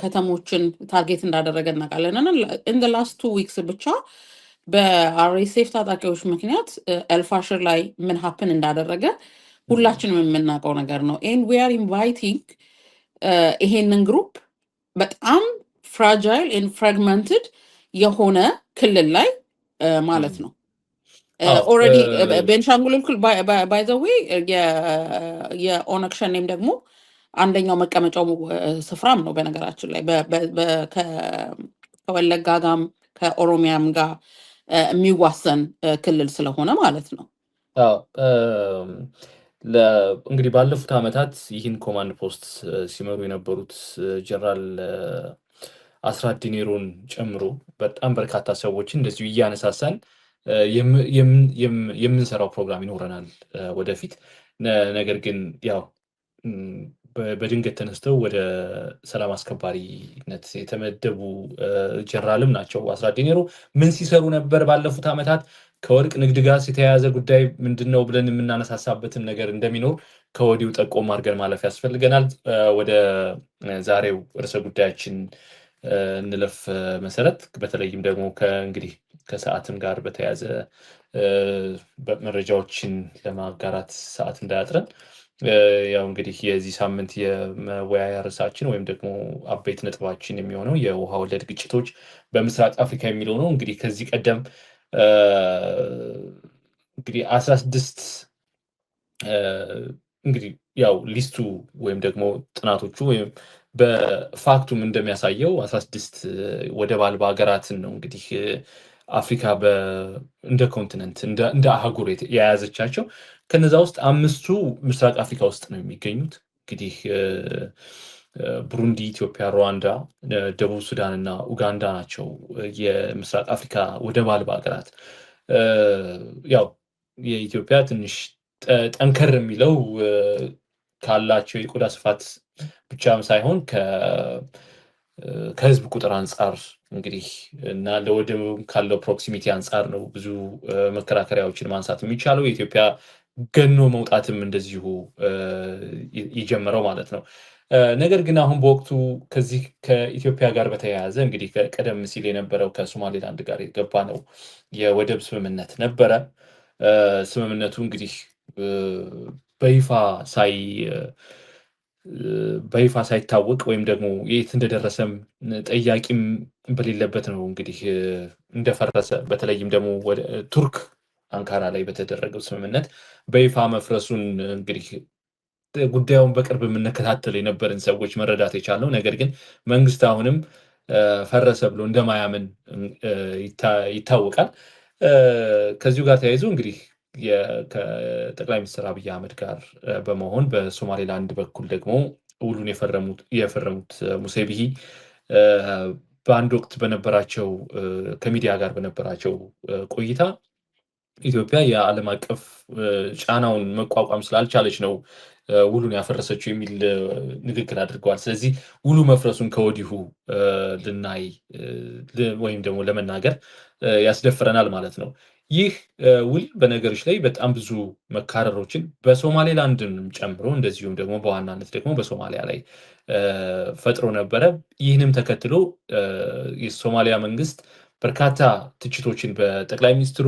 ከተሞችን ታርጌት እንዳደረገ እናውቃለን እና ኢን ዘ ላስት 2 ዊክስ ብቻ በአርኤስኤፍ ታጣቂዎች ምክንያት ኤልፋሽር ላይ ምን ሀፕን እንዳደረገ ሁላችንም የምናውቀው ነገር ነው። ኤንድ ዊ አር ኢንቫይቲንግ ይሄንን ግሩፕ በጣም ፍራጃይል ኤንድ ፍራግመንትድ የሆነ ክልል ላይ ማለት ነው። ኦልሬዲ ቤንሻንጉል ባይ ዘ ዌይ የኦነግ ሸኔም ደግሞ አንደኛው መቀመጫው ስፍራም ነው። በነገራችን ላይ ከወለጋ ጋም ከኦሮሚያም ጋር የሚዋሰን ክልል ስለሆነ ማለት ነው። እንግዲህ ባለፉት ዓመታት ይህን ኮማንድ ፖስት ሲመሩ የነበሩት ጀነራል አስራት ዲኔሮን ጨምሮ በጣም በርካታ ሰዎችን እንደዚሁ እያነሳሳን የምንሰራው ፕሮግራም ይኖረናል ወደፊት። ነገር ግን ያው በድንገት ተነስተው ወደ ሰላም አስከባሪነት የተመደቡ ጀነራልም ናቸው። አስራት ዲኔሮ ምን ሲሰሩ ነበር ባለፉት ዓመታት? ከወርቅ ንግድ ጋር የተያያዘ ጉዳይ ምንድን ነው ብለን የምናነሳሳበትም ነገር እንደሚኖር ከወዲሁ ጠቆም አድርገን ማለፍ ያስፈልገናል። ወደ ዛሬው ርዕሰ ጉዳያችን እንለፍ። መሰረት በተለይም ደግሞ እንግዲህ ከሰዓትም ጋር በተያያዘ መረጃዎችን ለማጋራት ሰዓት እንዳያጥረን ያው እንግዲህ የዚህ ሳምንት የመወያያ ርዕሳችን ወይም ደግሞ አበይት ነጥባችን የሚሆነው የውሃ ወለድ ግጭቶች በምስራቅ አፍሪካ የሚለው ነው። እንግዲህ ከዚህ ቀደም እንግዲህ 16 እንግዲህ ያው ሊስቱ ወይም ደግሞ ጥናቶቹ ወይም በፋክቱም እንደሚያሳየው 16 ወደብ አልባ ሀገራትን ነው እንግዲህ አፍሪካ እንደ ኮንቲነንት እንደ አህጉር የያዘቻቸው። ከነዛ ውስጥ 5ቱ ምስራቅ አፍሪካ ውስጥ ነው የሚገኙት። እንግዲህ ብሩንዲ፣ ኢትዮጵያ፣ ሩዋንዳ፣ ደቡብ ሱዳን እና ኡጋንዳ ናቸው የምስራቅ አፍሪካ ወደብ አልባ ሀገራት። ያው የኢትዮጵያ ትንሽ ጠንከር የሚለው ካላቸው የቆዳ ስፋት ብቻም ሳይሆን ከህዝብ ቁጥር አንጻር እንግዲህ እና ለወደብ ካለው ፕሮክሲሚቲ አንጻር ነው ብዙ መከራከሪያዎችን ማንሳት የሚቻለው። የኢትዮጵያ ገኖ መውጣትም እንደዚሁ የጀመረው ማለት ነው። ነገር ግን አሁን በወቅቱ ከዚህ ከኢትዮጵያ ጋር በተያያዘ እንግዲህ ቀደም ሲል የነበረው ከሶማሌላንድ ጋር የገባ ነው የወደብ ስምምነት ነበረ። ስምምነቱ እንግዲህ በይፋ ሳይታወቅ ወይም ደግሞ የት እንደደረሰም ጠያቂም በሌለበት ነው እንግዲህ እንደፈረሰ፣ በተለይም ደግሞ ወደ ቱርክ አንካራ ላይ በተደረገው ስምምነት በይፋ መፍረሱን እንግዲህ ጉዳዩን በቅርብ የምንከታተል የነበርን ሰዎች መረዳት የቻልነው። ነገር ግን መንግስት አሁንም ፈረሰ ብሎ እንደማያምን ይታወቃል። ከዚሁ ጋር ተያይዞ እንግዲህ ከጠቅላይ ሚኒስትር አብይ አህመድ ጋር በመሆን በሶማሌላንድ በኩል ደግሞ ውሉን የፈረሙት ሙሴ ቢሂ በአንድ ወቅት በነበራቸው ከሚዲያ ጋር በነበራቸው ቆይታ ኢትዮጵያ የዓለም አቀፍ ጫናውን መቋቋም ስላልቻለች ነው ውሉን ያፈረሰችው የሚል ንግግር አድርገዋል። ስለዚህ ውሉ መፍረሱን ከወዲሁ ልናይ ወይም ደግሞ ለመናገር ያስደፍረናል ማለት ነው። ይህ ውል በነገሮች ላይ በጣም ብዙ መካረሮችን በሶማሌላንድንም ጨምሮ እንደዚሁም ደግሞ በዋናነት ደግሞ በሶማሊያ ላይ ፈጥሮ ነበረ። ይህንም ተከትሎ የሶማሊያ መንግስት በርካታ ትችቶችን በጠቅላይ ሚኒስትሩ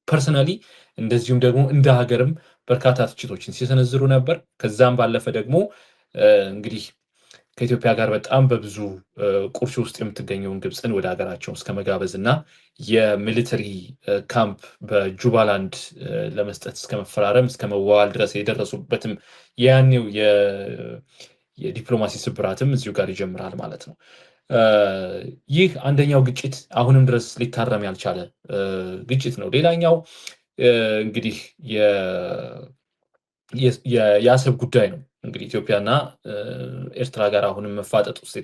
ፐርሰናሊ እንደዚሁም ደግሞ እንደ ሀገርም በርካታ ትችቶችን ሲሰነዝሩ ነበር። ከዛም ባለፈ ደግሞ እንግዲህ ከኢትዮጵያ ጋር በጣም በብዙ ቁርሾ ውስጥ የምትገኘውን ግብፅን ወደ ሀገራቸው እስከ መጋበዝ እና የሚሊተሪ ካምፕ በጁባላንድ ለመስጠት እስከ መፈራረም እስከ መዋዋል ድረስ የደረሱበትም ያኔው የዲፕሎማሲ ስብራትም እዚሁ ጋር ይጀምራል ማለት ነው። ይህ አንደኛው ግጭት አሁንም ድረስ ሊታረም ያልቻለ ግጭት ነው። ሌላኛው እንግዲህ የአሰብ ጉዳይ ነው። እንግዲህ ኢትዮጵያና ኤርትራ ጋር አሁንም መፋጠጥ ውስጥ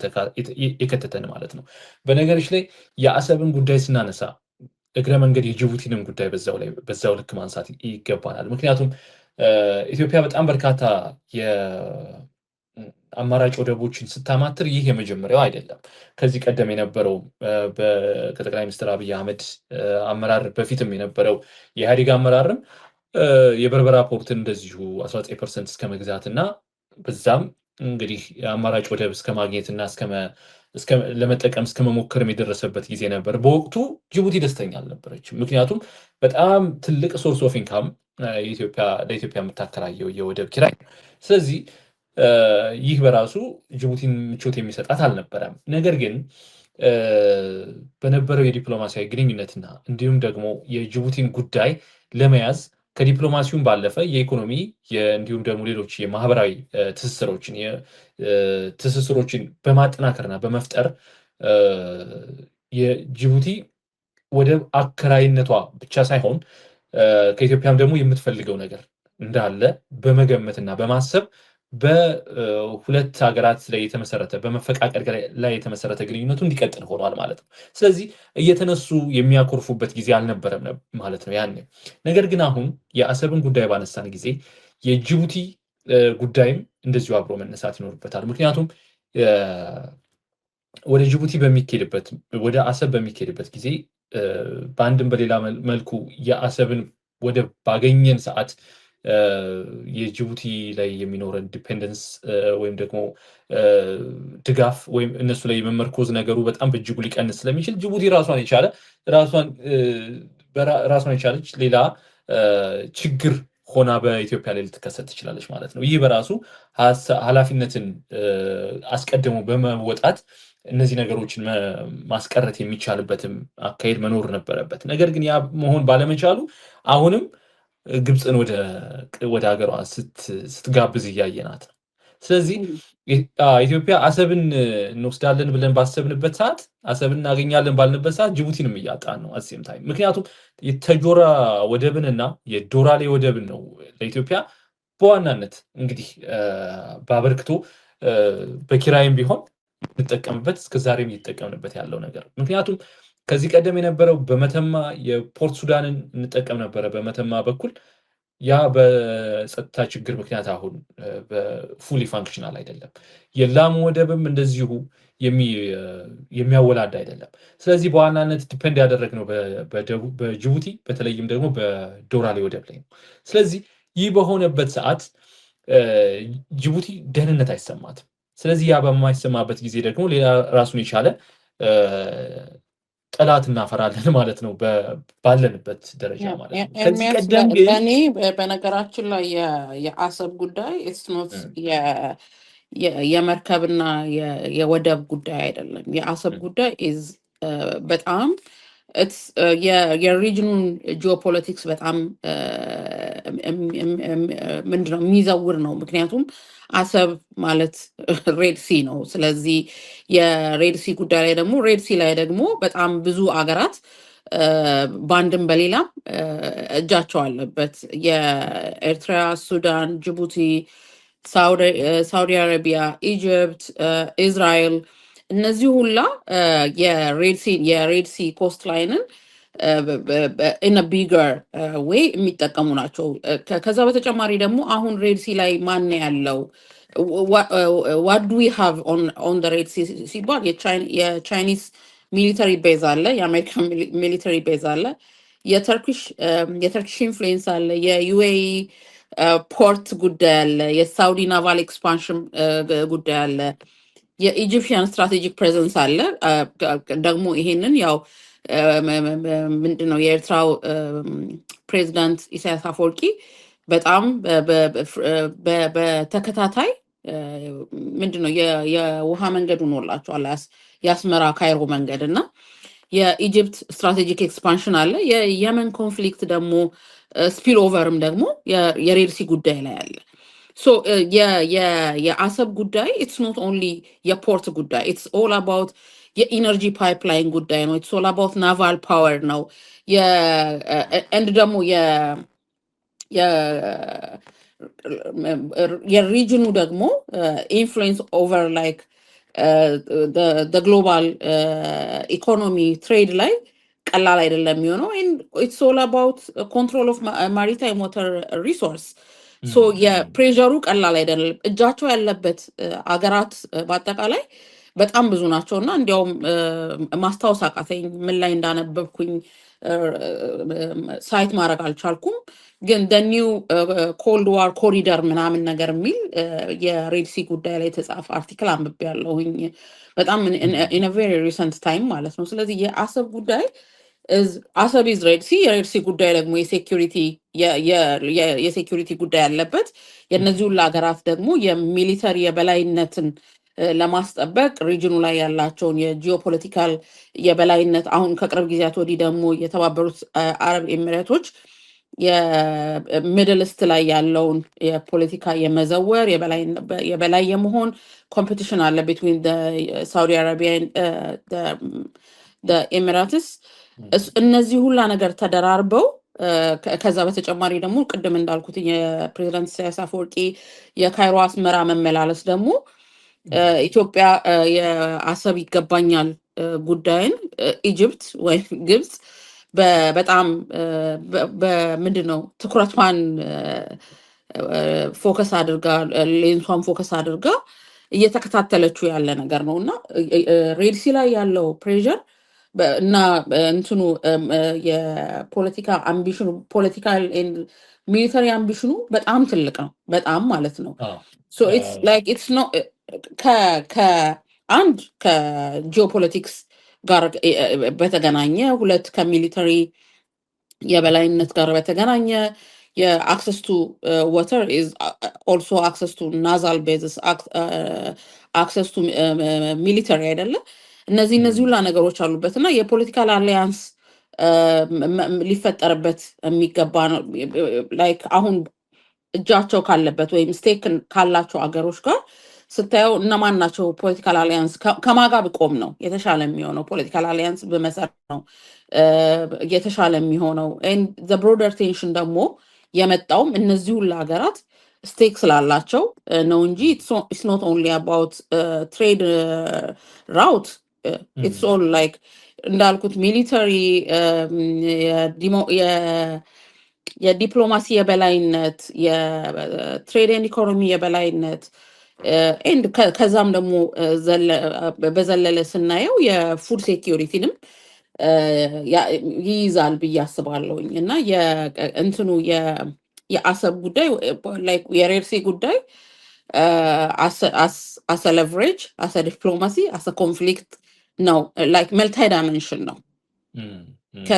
የከተተን ማለት ነው። በነገሮች ላይ የአሰብን ጉዳይ ስናነሳ እግረ መንገድ የጅቡቲንም ጉዳይ በዛው ልክ ማንሳት ይገባናል። ምክንያቱም ኢትዮጵያ በጣም በርካታ አማራጭ ወደቦችን ስታማትር ይህ የመጀመሪያው አይደለም። ከዚህ ቀደም የነበረው ከጠቅላይ ሚኒስትር አብይ አህመድ አመራር በፊትም የነበረው የኢህአዴግ አመራርም የበርበራ ፖርትን እንደዚሁ 19% እስከ መግዛት እና በዛም እንግዲህ የአማራጭ ወደብ እስከ ማግኘት እና ለመጠቀም እስከ መሞከርም የደረሰበት ጊዜ ነበር። በወቅቱ ጅቡቲ ደስተኛ አልነበረችም። ምክንያቱም በጣም ትልቅ ሶርስ ኦፍ ኢንካም ለኢትዮጵያ የምታከራየው የወደብ ኪራይ። ስለዚህ ይህ በራሱ ጅቡቲን ምቾት የሚሰጣት አልነበረም። ነገር ግን በነበረው የዲፕሎማሲያዊ ግንኙነትና እንዲሁም ደግሞ የጅቡቲን ጉዳይ ለመያዝ ከዲፕሎማሲውም ባለፈ የኢኮኖሚ እንዲሁም ደግሞ ሌሎች የማህበራዊ ትስስሮችን በማጠናከርና በመፍጠር የጅቡቲ ወደብ አከራይነቷ ብቻ ሳይሆን ከኢትዮጵያም ደግሞ የምትፈልገው ነገር እንዳለ በመገመትና በማሰብ በሁለት ሀገራት ላይ የተመሰረተ በመፈቃቀር ላይ የተመሰረተ ግንኙነቱ እንዲቀጥል ሆኗል ማለት ነው። ስለዚህ እየተነሱ የሚያኮርፉበት ጊዜ አልነበረም ማለት ነው ያኔ። ነገር ግን አሁን የአሰብን ጉዳይ ባነሳን ጊዜ የጅቡቲ ጉዳይም እንደዚሁ አብሮ መነሳት ይኖርበታል። ምክንያቱም ወደ ጅቡቲ ወደ አሰብ በሚካሄድበት ጊዜ በአንድም በሌላ መልኩ የአሰብን ወደብ ባገኘን ሰዓት የጅቡቲ ላይ የሚኖረን ዲፔንደንስ ወይም ደግሞ ድጋፍ ወይም እነሱ ላይ የመመርኮዝ ነገሩ በጣም በእጅጉ ሊቀንስ ስለሚችል ጅቡቲ ራሷን የቻለች ሌላ ችግር ሆና በኢትዮጵያ ላይ ልትከሰት ትችላለች ማለት ነው። ይህ በራሱ ኃላፊነትን አስቀድሞ በመወጣት እነዚህ ነገሮችን ማስቀረት የሚቻልበትም አካሄድ መኖር ነበረበት። ነገር ግን ያ መሆን ባለመቻሉ አሁንም ግብፅን ወደ ሀገሯ ስትጋብዝ እያየናት ነው። ስለዚህ ኢትዮጵያ አሰብን እንወስዳለን ብለን ባሰብንበት ሰዓት፣ አሰብን እናገኛለን ባልንበት ሰዓት ጅቡቲንም እያጣን ነው አሴም ታይም። ምክንያቱም የተጆራ ወደብንና የዶራሌ ወደብን ነው ለኢትዮጵያ በዋናነት እንግዲህ በአበርክቶ በኪራይም ቢሆን እንጠቀምበት እስከዛሬም እየተጠቀምንበት ያለው ነገር። ምክንያቱም ከዚህ ቀደም የነበረው በመተማ የፖርት ሱዳንን እንጠቀም ነበረ በመተማ በኩል። ያ በጸጥታ ችግር ምክንያት አሁን በፉሊ ፋንክሽናል አይደለም። የላሙ ወደብም እንደዚሁ የሚያወላድ አይደለም። ስለዚህ በዋናነት ዲፔንድ ያደረግነው በጅቡቲ በተለይም ደግሞ በዶራሌ ወደብ ላይ ነው። ስለዚህ ይህ በሆነበት ሰዓት ጅቡቲ ደህንነት አይሰማትም። ስለዚህ ያ በማይሰማበት ጊዜ ደግሞ ሌላ ራሱን የቻለ ጠላት እናፈራለን ማለት ነው ባለንበት ደረጃ ማለት ነው። ከዚህ ቀደም ግን ለእኔ በነገራችን ላይ የአሰብ ጉዳይ ኖት የመርከብና የወደብ ጉዳይ አይደለም። የአሰብ ጉዳይ በጣም የሪጅኑን ጂኦፖለቲክስ በጣም ምንድነው የሚዘውር ነው። ምክንያቱም አሰብ ማለት ሬድሲ ነው። ስለዚህ የሬድሲ ጉዳይ ላይ ደግሞ ሬድሲ ላይ ደግሞ በጣም ብዙ አገራት በአንድም በሌላም እጃቸው አለበት። የኤርትራ፣ ሱዳን፣ ጅቡቲ፣ ሳውዲ አረቢያ፣ ኢጅፕት፣ ኢዝራኤል እነዚህ ሁላ የሬድሲ ኮስት ላይንን ኢን ቢገር ዌይ የሚጠቀሙ ናቸው። ከዛ በተጨማሪ ደግሞ አሁን ሬድሲ ላይ ማን ያለው ዋት ዱ ዊ ሃቭ ኦን ሬድሲ ሲባል የቻይኒስ ሚሊተሪ ቤዝ አለ፣ የአሜሪካ ሚሊተሪ ቤዝ አለ፣ የተርኪሽ ኢንፍሉዌንስ አለ፣ የዩኤኢ ፖርት ጉዳይ አለ፣ የሳውዲ ናቫል ኤክስፓንሽን ጉዳይ አለ፣ የኢጂፕሽያን ስትራቴጂክ ፕሬዘንስ አለ። ደግሞ ይሄንን ያው ምንድነው የኤርትራው ፕሬዚዳንት ኢሳያስ አፈወርቂ በጣም በተከታታይ ምንድነው የውሃ መንገድ ሆኖላቸዋል፣ የአስመራ ካይሮ መንገድ እና የኢጅፕት ስትራቴጂክ ኤክስፓንሽን አለ። የየመን ኮንፍሊክት ደግሞ ስፒል ኦቨርም ደግሞ የሬድሲ ጉዳይ ላይ አለ። ሶ የአሰብ ጉዳይ ኢትስ ኖት ኦንሊ የፖርት ጉዳይ፣ ኢትስ ኦል አባውት የኢነርጂ ፓይፕላይን ጉዳይ ነው። ኢትስ ኦል አባውት ናቫል ፓወር ነው። ኤንድ ደግሞ የሪጅኑ ደግሞ ኢንፍሉዌንስ ኦቨር ላይክ ግሎባል ኢኮኖሚ ትሬድ ላይ ቀላል አይደለም የሚሆነው። ኢትስ ኦል አባውት ኮንትሮል ኦፍ ማሪታይም ዋተር ሪሶርስ። ሶ የፕሬሩ ቀላል አይደለም። እጃቸው ያለበት አገራት በአጠቃላይ በጣም ብዙ ናቸው እና እንዲያውም ማስታወስ አቃተኝ ምን ላይ እንዳነበብኩኝ ሳይት ማድረግ አልቻልኩም። ግን ኒው ኮልድ ዋር ኮሪደር ምናምን ነገር የሚል የሬድሲ ጉዳይ ላይ የተጻፈ አርቲክል አንብቤ ያለሁኝ በጣም ኢን ቬሪ ሪሰንት ታይም ማለት ነው። ስለዚህ የአሰብ ጉዳይ አሰብ ኢዝ ሬድሲ፣ የሬድሲ ጉዳይ ደግሞ የሴኪሪቲ ጉዳይ ያለበት። የእነዚህ ሁሉ ሀገራት ደግሞ የሚሊተሪ የበላይነትን ለማስጠበቅ ሪጅኑ ላይ ያላቸውን የጂኦፖለቲካል የበላይነት አሁን ከቅርብ ጊዜያት ወዲህ ደግሞ የተባበሩት አረብ ኤሚሬቶች የሚድል ኢስት ላይ ያለውን የፖለቲካ የመዘወር የበላይ የመሆን ኮምፒቲሽን አለ ቢትዊን ሳውዲ አረቢያ ኤሚራትስ። እነዚህ ሁላ ነገር ተደራርበው ከዛ በተጨማሪ ደግሞ ቅድም እንዳልኩት የፕሬዚዳንት ኢሳያስ አፈወርቂ የካይሮ አስመራ መመላለስ ደግሞ ኢትዮጵያ የአሰብ ይገባኛል ጉዳይን ኢጅፕት ወይም ግብፅ በጣም በምንድን ነው ትኩረቷን ፎከስ አድርጋ ሌንሷን ፎከስ አድርጋ እየተከታተለችው ያለ ነገር ነው እና ሬድሲ ላይ ያለው ፕሬዠር እና እንትኑ የፖለቲካ አምቢሽኑ ፖለቲካል ሚሊተሪ አምቢሽኑ በጣም ትልቅ ነው፣ በጣም ማለት ነው። ሶ ኢትስ ላይክ ኢትስ ኖት ከአንድ ከጂኦፖለቲክስ ጋር በተገናኘ፣ ሁለት ከሚሊተሪ የበላይነት ጋር በተገናኘ የአክሰስ ቱ ዋተር ኢዝ ኦልሶ አክሰስ ቱ ናዛል ቤዝስ አክሰስ ቱ ሚሊተሪ አይደለ? እነዚህ ሁላ ነገሮች አሉበት እና የፖለቲካል አሊያንስ ሊፈጠርበት የሚገባ ነው። ላይክ አሁን እጃቸው ካለበት ወይም ስቴክ ካላቸው አገሮች ጋር ስታየው እነማን ናቸው ፖለቲካል አሊያንስ ከማጋ ብቆም ነው የተሻለ የሚሆነው ፖለቲካል አሊያንስ በመሰረት ነው የተሻለ የሚሆነው። ብሮደር ቴንሽን ደግሞ የመጣውም እነዚህ ሁሉ ሀገራት ስቴክ ስላላቸው ነው እንጂ ኢትስ ኖት ኦንሊ አባውት ትሬድ ራውት ኢትስ ኦል ላይክ እንዳልኩት ሚሊተሪ የዲፕሎማሲ የበላይነት የትሬድ ኤንድ ኢኮኖሚ የበላይነት ኤንድ ከዛም ደግሞ በዘለለ ስናየው የፉድ ሴኪሪቲንም ይይዛል ብዬ አስባለሁኝ። እና እንትኑ የአሰብ ጉዳይ የሬርሴ ጉዳይ አሰ ለቨሬጅ አሰ ዲፕሎማሲ አሰ ኮንፍሊክት ነው። ላይክ መልታይ ዳይሜንሽን ነው።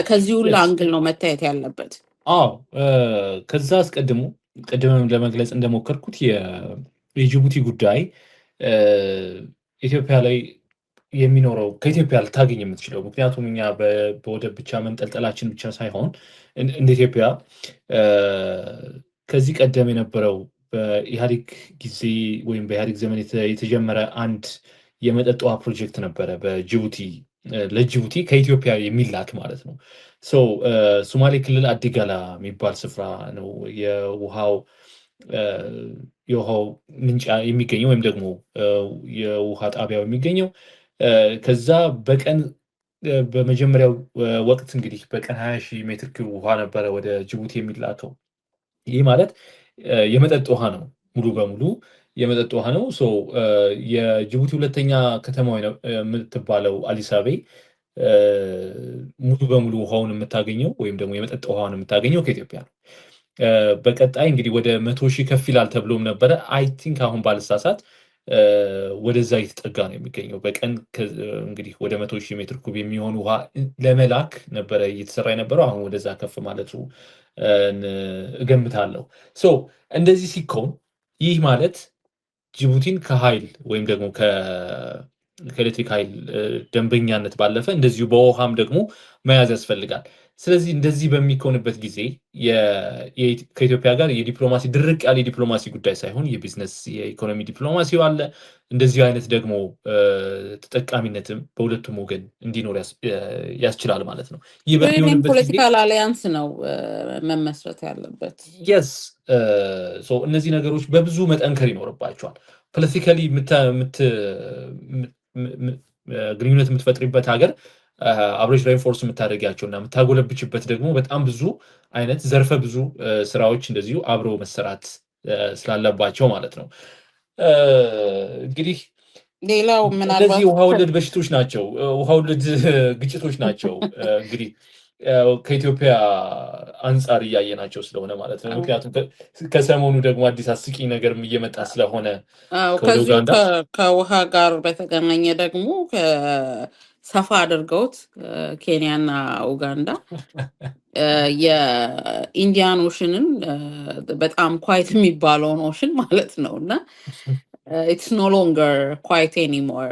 ከዚህ ሁሉ አንግል ነው መታየት ያለበት። አዎ ከዛ አስቀድሞ ቅድምም ለመግለጽ እንደሞከርኩት የጅቡቲ ጉዳይ ኢትዮጵያ ላይ የሚኖረው ከኢትዮጵያ ልታገኝ የምትችለው ምክንያቱም እኛ በወደብ ብቻ መንጠልጠላችን ብቻ ሳይሆን እንደ ኢትዮጵያ ከዚህ ቀደም የነበረው በኢህአዴግ ጊዜ ወይም በኢህአዴግ ዘመን የተጀመረ አንድ የመጠጥ ውሃ ፕሮጀክት ነበረ በጅቡቲ ለጅቡቲ ከኢትዮጵያ የሚላክ ማለት ነው። ሶማሌ ክልል አዲጋላ የሚባል ስፍራ ነው የውሃው ምንጭ የሚገኘው ወይም ደግሞ የውሃ ጣቢያው የሚገኘው። ከዛ በቀን በመጀመሪያው ወቅት እንግዲህ በቀን 20,000 ሜትር ኪዩብ ውሃ ነበረ ወደ ጅቡቲ የሚላከው። ይህ ማለት የመጠጥ ውሃ ነው፣ ሙሉ በሙሉ የመጠጥ ውሃ ነው። የጅቡቲ ሁለተኛ ከተማ የምትባለው አዲስ አበባ ሙሉ በሙሉ ውሃውን የምታገኘው ወይም ደግሞ የመጠጥ ውሃውን የምታገኘው ከኢትዮጵያ ነው። በቀጣይ እንግዲህ ወደ 100,000 ከፍ ይላል ተብሎም ነበረ። አይ ቲንክ አሁን ባልሳሳት ወደዛ እየተጠጋ ነው የሚገኘው። በቀን እንግዲህ ወደ 100,000 ሜትር ኩብ የሚሆን ውሃ ለመላክ ነበረ እየተሰራ የነበረው። አሁን ወደዛ ከፍ ማለቱ እገምታለሁ። እንደዚህ ሲኮን ይህ ማለት ጅቡቲን ከኃይል ወይም ደግሞ ከኤሌክትሪክ ኃይል ደንበኛነት ባለፈ እንደዚሁ በውሃም ደግሞ መያዝ ያስፈልጋል። ስለዚህ እንደዚህ በሚኮንበት ጊዜ ከኢትዮጵያ ጋር የዲፕሎማሲ ድርቅ ያለ የዲፕሎማሲ ጉዳይ ሳይሆን የቢዝነስ የኢኮኖሚ ዲፕሎማሲ አለ። እንደዚህ አይነት ደግሞ ተጠቃሚነትም በሁለቱም ወገን እንዲኖር ያስችላል ማለት ነው። ይህ በሚሆንበት ፖለቲካል አሊያንስ ነው መመስረት ያለበት። የስ እነዚህ ነገሮች በብዙ መጠንከር ይኖርባቸዋል። ፖለቲካሊ ግንኙነት የምትፈጥሪበት ሀገር አብሬጅ ሬንፎርስ የምታደርጊያቸው እና የምታጎለብችበት ደግሞ በጣም ብዙ አይነት ዘርፈ ብዙ ስራዎች እንደዚሁ አብሮ መሰራት ስላለባቸው ማለት ነው። እንግዲህ ሌላው እነዚህ ውሃ ወለድ በሽቶች ናቸው፣ ውሃ ወለድ ግጭቶች ናቸው። እንግዲህ ከኢትዮጵያ አንጻር እያየናቸው ስለሆነ ማለት ነው። ምክንያቱም ከሰሞኑ ደግሞ አዲስ አስቂኝ ነገር እየመጣ ስለሆነ ከዚሁ ከውሃ ጋር በተገናኘ ደግሞ ሰፋ አድርገውት ኬንያና ኡጋንዳ የኢንዲያን ኦሽንን በጣም ኳይት የሚባለውን ኦሽን ማለት ነው እና ኢትስ ኖ ሎንገር ኳይት ኤኒሞር።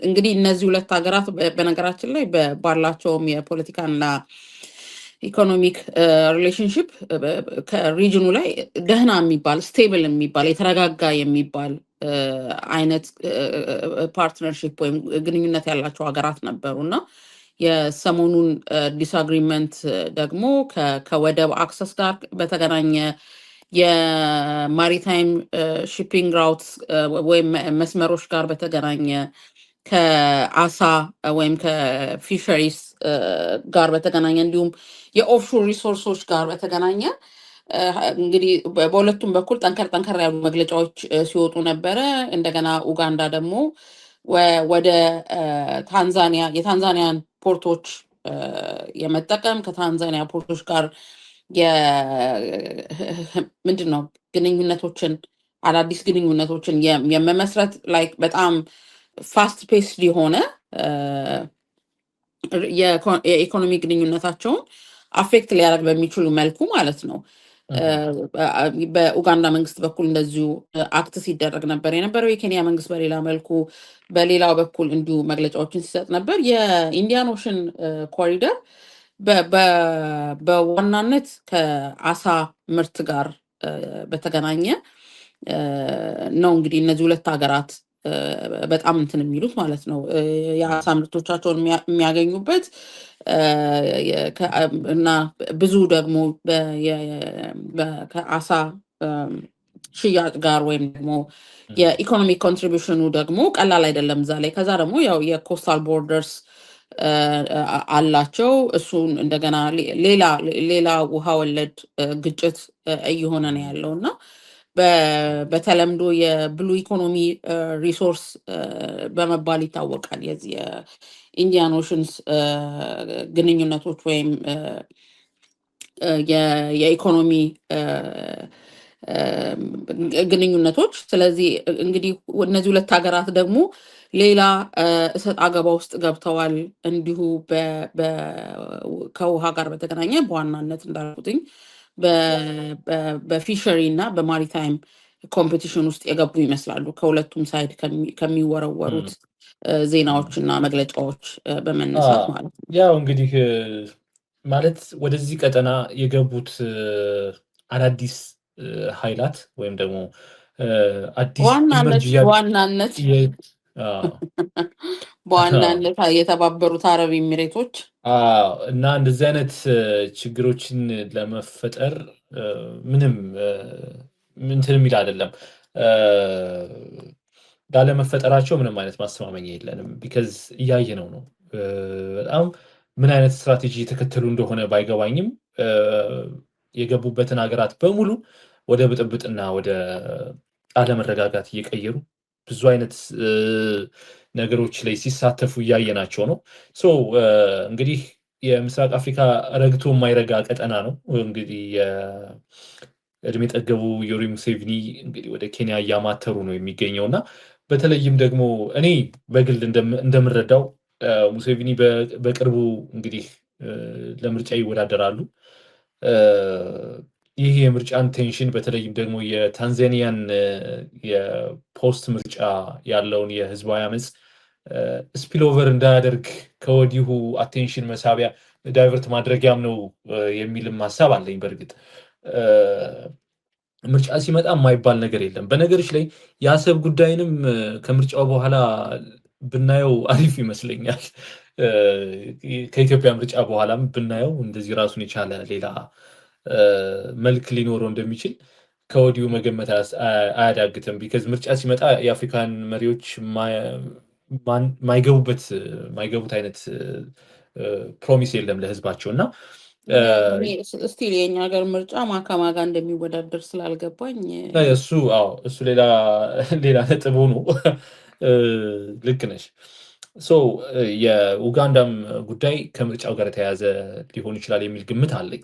እንግዲህ እነዚህ ሁለት ሀገራት በነገራችን ላይ ባላቸውም የፖለቲካና ኢኮኖሚክ ሪሌሽንሽፕ ከሪጅኑ ላይ ደህና የሚባል ስቴብል የሚባል የተረጋጋ የሚባል አይነት ፓርትነርሺፕ ወይም ግንኙነት ያላቸው ሀገራት ነበሩ እና የሰሞኑን ዲስአግሪመንት ደግሞ ከወደብ አክሰስ ጋር በተገናኘ የማሪታይም ሺፒንግ ራውትስ ወይም መስመሮች ጋር በተገናኘ ከአሳ ወይም ከፊሸሪስ ጋር በተገናኘ እንዲሁም የኦፍሾር ሪሶርሶች ጋር በተገናኘ እንግዲህ በሁለቱም በኩል ጠንከር ያሉ መግለጫዎች ሲወጡ ነበረ። እንደገና ኡጋንዳ ደግሞ ወደ ታንዛኒያ የታንዛኒያን ፖርቶች የመጠቀም ከታንዛኒያ ፖርቶች ጋር ምንድን ነው ግንኙነቶችን አዳዲስ ግንኙነቶችን የመመስረት ላይክ በጣም ፋስት ፔስድ የሆነ የኢኮኖሚ ግንኙነታቸውን አፌክት ሊያደርግ በሚችሉ መልኩ ማለት ነው በኡጋንዳ መንግስት በኩል እንደዚሁ አክት ሲደረግ ነበር የነበረው። የኬንያ መንግስት በሌላ መልኩ በሌላው በኩል እንዲሁ መግለጫዎችን ሲሰጥ ነበር። የኢንዲያን ኦሽን ኮሪደር በዋናነት ከአሳ ምርት ጋር በተገናኘ ነው። እንግዲህ እነዚህ ሁለት ሀገራት በጣም እንትን የሚሉት ማለት ነው የአሳ ምርቶቻቸውን የሚያገኙበት እና ብዙ ደግሞ ከአሳ ሽያጭ ጋር ወይም ደግሞ የኢኮኖሚክ ኮንትሪቢሽኑ ደግሞ ቀላል አይደለም እዛ ላይ። ከዛ ደግሞ ያው የኮስታል ቦርደርስ አላቸው። እሱን እንደገና ሌላ ውሃ ወለድ ግጭት እየሆነ ነው ያለው እና በተለምዶ የብሉ ኢኮኖሚ ሪሶርስ በመባል ይታወቃል። የዚህ የኢንዲያን ኦሽንስ ግንኙነቶች ወይም የኢኮኖሚ ግንኙነቶች። ስለዚህ እንግዲህ እነዚህ ሁለት ሀገራት ደግሞ ሌላ እሰጥ አገባ ውስጥ ገብተዋል። እንዲሁ ከውሃ ጋር በተገናኘ በዋናነት እንዳልኩትኝ በፊሸሪ እና በማሪታይም ኮምፒቲሽን ውስጥ የገቡ ይመስላሉ ከሁለቱም ሳይድ ከሚወረወሩት ዜናዎች እና መግለጫዎች በመነሳት ማለት ነው። ያው እንግዲህ ማለት ወደዚህ ቀጠና የገቡት አዳዲስ ኃይላት ወይም ደግሞ አዲስ በዋናነት የተባበሩት አረብ ኤሚሬቶች እና እንደዚህ አይነት ችግሮችን ለመፈጠር ምንም እንትን የሚል አይደለም። ላለመፈጠራቸው ምንም አይነት ማስተማመኛ የለንም። ቢካዝ እያየነው ነው። በጣም ምን አይነት ስትራቴጂ የተከተሉ እንደሆነ ባይገባኝም የገቡበትን ሀገራት በሙሉ ወደ ብጥብጥና ወደ አለመረጋጋት እየቀየሩ ብዙ አይነት ነገሮች ላይ ሲሳተፉ እያየናቸው ነው። እንግዲህ የምስራቅ አፍሪካ ረግቶ የማይረጋ ቀጠና ነው። እንግዲህ የእድሜ ጠገቡ ዮዌሪ ሙሴቪኒ እንግዲህ ወደ ኬንያ እያማተሩ ነው የሚገኘው እና በተለይም ደግሞ እኔ በግል እንደምረዳው ሙሴቪኒ በቅርቡ እንግዲህ ለምርጫ ይወዳደራሉ። ይህ የምርጫን ቴንሽን በተለይም ደግሞ የታንዛኒያን የፖስት ምርጫ ያለውን የህዝባዊ አመፅ ስፒልኦቨር እንዳያደርግ ከወዲሁ አቴንሽን መሳቢያ ዳይቨርት ማድረጊያም ነው የሚልም ሀሳብ አለኝ። በእርግጥ ምርጫ ሲመጣ የማይባል ነገር የለም። በነገሮች ላይ የአሰብ ጉዳይንም ከምርጫው በኋላ ብናየው አሪፍ ይመስለኛል። ከኢትዮጵያ ምርጫ በኋላም ብናየው እንደዚህ ራሱን የቻለ ሌላ መልክ ሊኖረው እንደሚችል ከወዲሁ መገመት አያዳግትም። ቢካዝ ምርጫ ሲመጣ የአፍሪካን መሪዎች ማይገቡት አይነት ፕሮሚስ የለም ለህዝባቸው እና ስቲል የኛ ሀገር ምርጫ ማከማጋ እንደሚወዳደር ስላልገባኝ እሱ ሌላ ነጥብ ነው። ልክ ነሽ። የኡጋንዳም ጉዳይ ከምርጫው ጋር የተያያዘ ሊሆን ይችላል የሚል ግምት አለኝ።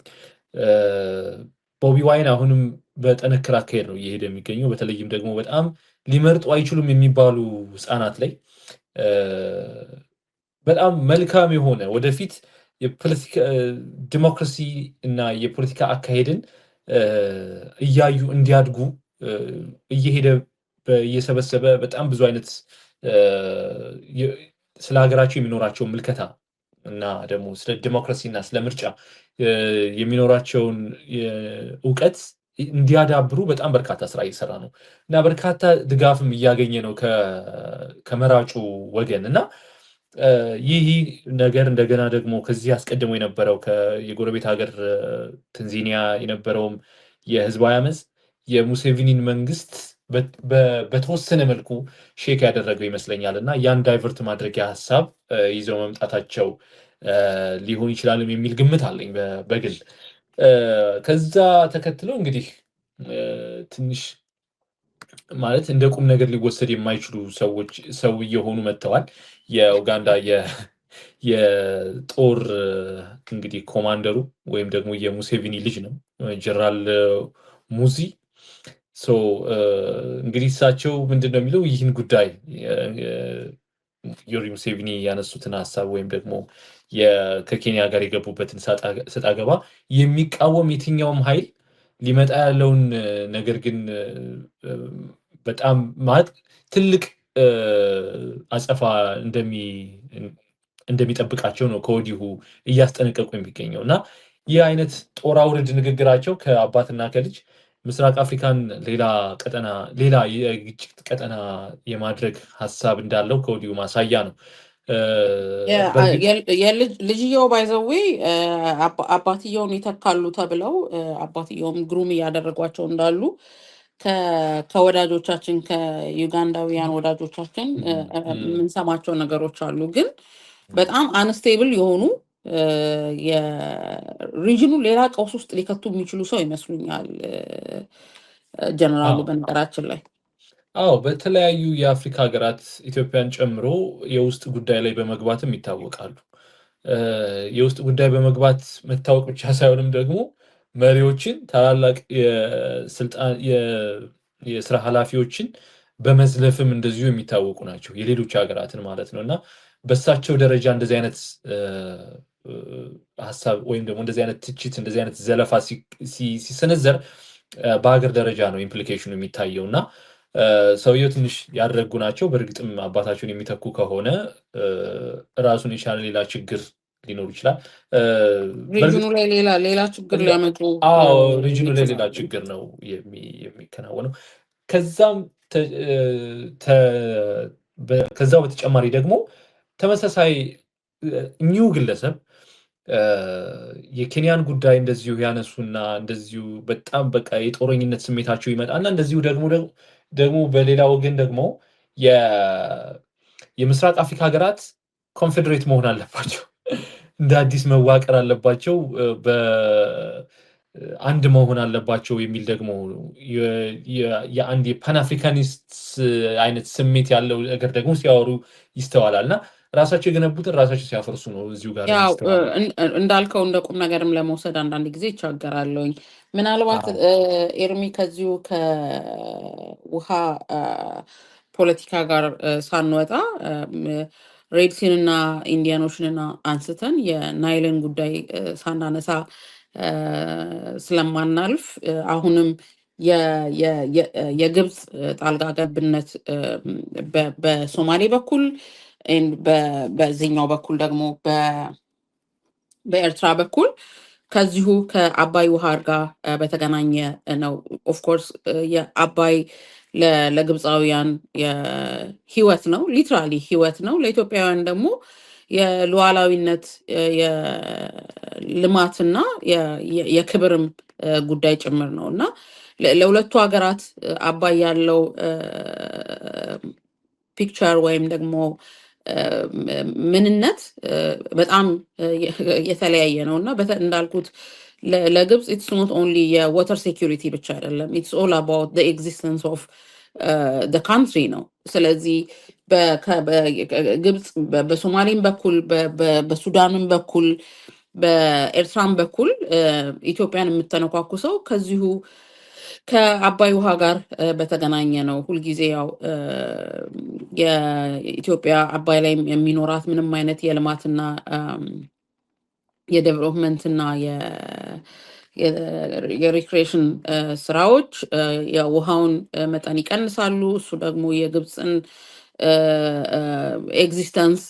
ቦቢ ዋይን አሁንም በጠነከረ አካሄድ ነው እየሄደ የሚገኘው። በተለይም ደግሞ በጣም ሊመርጡ አይችሉም የሚባሉ ህፃናት ላይ በጣም መልካም የሆነ ወደፊት ዲሞክራሲ እና የፖለቲካ አካሄድን እያዩ እንዲያድጉ እየሄደ እየሰበሰበ በጣም ብዙ አይነት ስለ ሀገራቸው የሚኖራቸው ምልከታ እና ደግሞ ስለ ዲሞክራሲ እና ስለ ምርጫ የሚኖራቸውን እውቀት እንዲያዳብሩ በጣም በርካታ ስራ እየሰራ ነው እና በርካታ ድጋፍም እያገኘ ነው ከመራጩ ወገን እና ይህ ነገር እንደገና ደግሞ ከዚህ አስቀድሞ የነበረው የጎረቤት ሀገር ታንዛኒያ የነበረውም የህዝባዊ አመፅ የሙሴቪኒን መንግስት በተወሰነ መልኩ ሼክ ያደረገው ይመስለኛል እና ያን ዳይቨርት ማድረጊያ ሀሳብ ይዘው መምጣታቸው ሊሆን ይችላል የሚል ግምት አለኝ በግል። ከዛ ተከትለው እንግዲህ ትንሽ ማለት እንደ ቁም ነገር ሊወሰድ የማይችሉ ሰው እየሆኑ መጥተዋል። የኡጋንዳ የጦር እንግዲህ ኮማንደሩ ወይም ደግሞ የሙሴቪኒ ልጅ ነው ጀነራል ሙዚ። እንግዲህ እሳቸው ምንድን ነው የሚለው ይህን ጉዳይ ዮዌሪ ሙሴቪኒ ያነሱትን ሀሳብ ወይም ደግሞ ከኬንያ ጋር የገቡበትን ሰጣ ገባ የሚቃወም የትኛውም ኃይል ሊመጣ ያለውን ነገር ግን በጣም ማለት ትልቅ አጸፋ እንደሚጠብቃቸው ነው ከወዲሁ እያስጠነቀቁ የሚገኘው እና ይህ አይነት ጦር አውርድ ንግግራቸው ከአባትና ከልጅ ምስራቅ አፍሪካን ሌላ የግጭት ቀጠና የማድረግ ሀሳብ እንዳለው ከወዲሁ ማሳያ ነው። በእርግጥ ልጅየው ባይዘዌ አባትየውን ይተካሉ ተብለው አባትየውም ግሩም እያደረጓቸው እንዳሉ ከወዳጆቻችን ከዩጋንዳውያን ወዳጆቻችን የምንሰማቸው ነገሮች አሉ። ግን በጣም አንስቴብል የሆኑ የሪጅኑ ሌላ ቀውስ ውስጥ ሊከቱ የሚችሉ ሰው ይመስሉኛል ጀነራሉ። በነገራችን ላይ አዎ በተለያዩ የአፍሪካ ሀገራት ኢትዮጵያን ጨምሮ የውስጥ ጉዳይ ላይ በመግባትም ይታወቃሉ። የውስጥ ጉዳይ በመግባት መታወቅ ብቻ ሳይሆንም ደግሞ መሪዎችን ታላላቅ የስራ ኃላፊዎችን በመዝለፍም እንደዚሁ የሚታወቁ ናቸው፣ የሌሎች ሀገራትን ማለት ነው። እና በእሳቸው ደረጃ እንደዚህ አይነት ሀሳብ ወይም ደግሞ እንደዚህ አይነት ትችት እንደዚህ አይነት ዘለፋ ሲሰነዘር በሀገር ደረጃ ነው ኢምፕሊኬሽኑ የሚታየው እና ሰውየው ትንሽ ያደረጉ ናቸው። በእርግጥም አባታቸውን የሚተኩ ከሆነ ራሱን የቻለ ሌላ ችግር ሊኖር ይችላል። ሪጅኑ ላይ ሌላ ችግር ሊያመጡ ሪጅኑ ላይ ሌላ ችግር ነው የሚከናወነው። ከዛው በተጨማሪ ደግሞ ተመሳሳይ ኒው ግለሰብ የኬንያን ጉዳይ እንደዚሁ ያነሱና እንደዚሁ በጣም በቃ የጦረኝነት ስሜታቸው ይመጣና እንደዚሁ ደግሞ በሌላ ወገን ደግሞ የምስራቅ አፍሪካ ሀገራት ኮንፌዴሬት መሆን አለባቸው፣ እንደ አዲስ መዋቀር አለባቸው፣ አንድ መሆን አለባቸው የሚል ደግሞ የአንድ የፓን አፍሪካኒስት አይነት ስሜት ያለው ነገር ደግሞ ሲያወሩ ይስተዋላል እና ራሳቸው የገነቡትን ራሳቸው ሲያፈርሱ ነው እዚሁ ጋር እንዳልከው እንደ ቁም ነገርም ለመውሰድ አንዳንድ ጊዜ ይቻገራለሁኝ። ምናልባት ኤርሚ ከዚሁ ከውሃ ፖለቲካ ጋር ሳንወጣ ሬድሲንና ኢንዲያኖችንና አንስተን የናይልን ጉዳይ ሳናነሳ ስለማናልፍ አሁንም የግብፅ ጣልቃ ገብነት በሶማሌ በኩል በዚህኛው በኩል ደግሞ በኤርትራ በኩል ከዚሁ ከአባይ ውሃ ጋር በተገናኘ ነው። ኦፍኮርስ የአባይ ለግብፃውያን ህይወት ነው፣ ሊትራሊ ህይወት ነው። ለኢትዮጵያውያን ደግሞ የሉዓላዊነት የልማትና የክብርም ጉዳይ ጭምር ነው እና ለሁለቱ ሀገራት አባይ ያለው ፒክቸር ወይም ደግሞ ምንነት በጣም የተለያየ ነው እና እንዳልኩት ለግብፅ ኢትስ ኖት ኦንሊ የዋተር ሴኪሪቲ ብቻ አይደለም፣ ኢትስ ኦል አባውት ዘ ኤግዚስተንስ ኦፍ ዘ ካንትሪ ነው። ስለዚህ ግብፅ በሶማሌም በኩል በሱዳንም በኩል በኤርትራም በኩል ኢትዮጵያን የምተነኳኩሰው ከዚሁ ከአባይ ውሃ ጋር በተገናኘ ነው። ሁልጊዜ ያው የኢትዮጵያ አባይ ላይ የሚኖራት ምንም አይነት የልማትና የዴቨሎፕመንትና የሪክሬሽን ስራዎች የውሃውን መጠን ይቀንሳሉ። እሱ ደግሞ የግብፅን ኤግዚስተንስ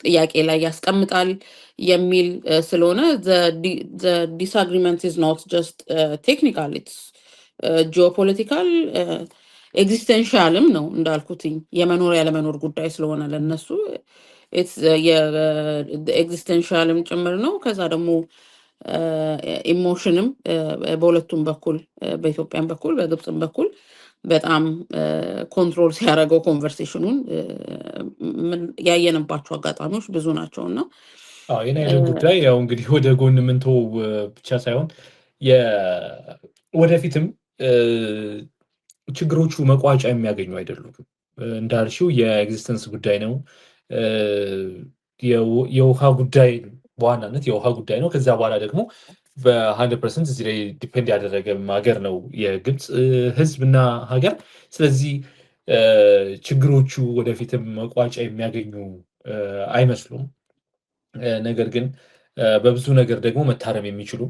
ጥያቄ ላይ ያስቀምጣል የሚል ስለሆነ ዲስአግሪመንት ኢዝ ኖት ጀስት ቴክኒካል ኢትስ ጂኦፖለቲካል ኤግዚስተንሻልም ነው። እንዳልኩትኝ የመኖር ያለመኖር ጉዳይ ስለሆነ ለነሱ ኤግዚስተንሻልም ጭምር ነው። ከዛ ደግሞ ኢሞሽንም በሁለቱም በኩል በኢትዮጵያም በኩል በግብፅም በኩል በጣም ኮንትሮል ሲያደርገው ኮንቨርሴሽኑን ያየንባቸው አጋጣሚዎች ብዙ ናቸው እና የናይልን ጉዳይ ያው እንግዲህ ወደ ጎን ምንተው ብቻ ሳይሆን ወደፊትም ችግሮቹ መቋጫ የሚያገኙ አይደሉም። እንዳልሽው የኤግዚስተንስ ጉዳይ ነው፣ የውሃ ጉዳይ በዋናነት የውሃ ጉዳይ ነው። ከዛ በኋላ ደግሞ በ100% እዚህ ላይ ዲፔንድ ያደረገ ሀገር ነው የግብፅ ህዝብና ሀገር። ስለዚህ ችግሮቹ ወደፊትም መቋጫ የሚያገኙ አይመስሉም። ነገር ግን በብዙ ነገር ደግሞ መታረም የሚችሉ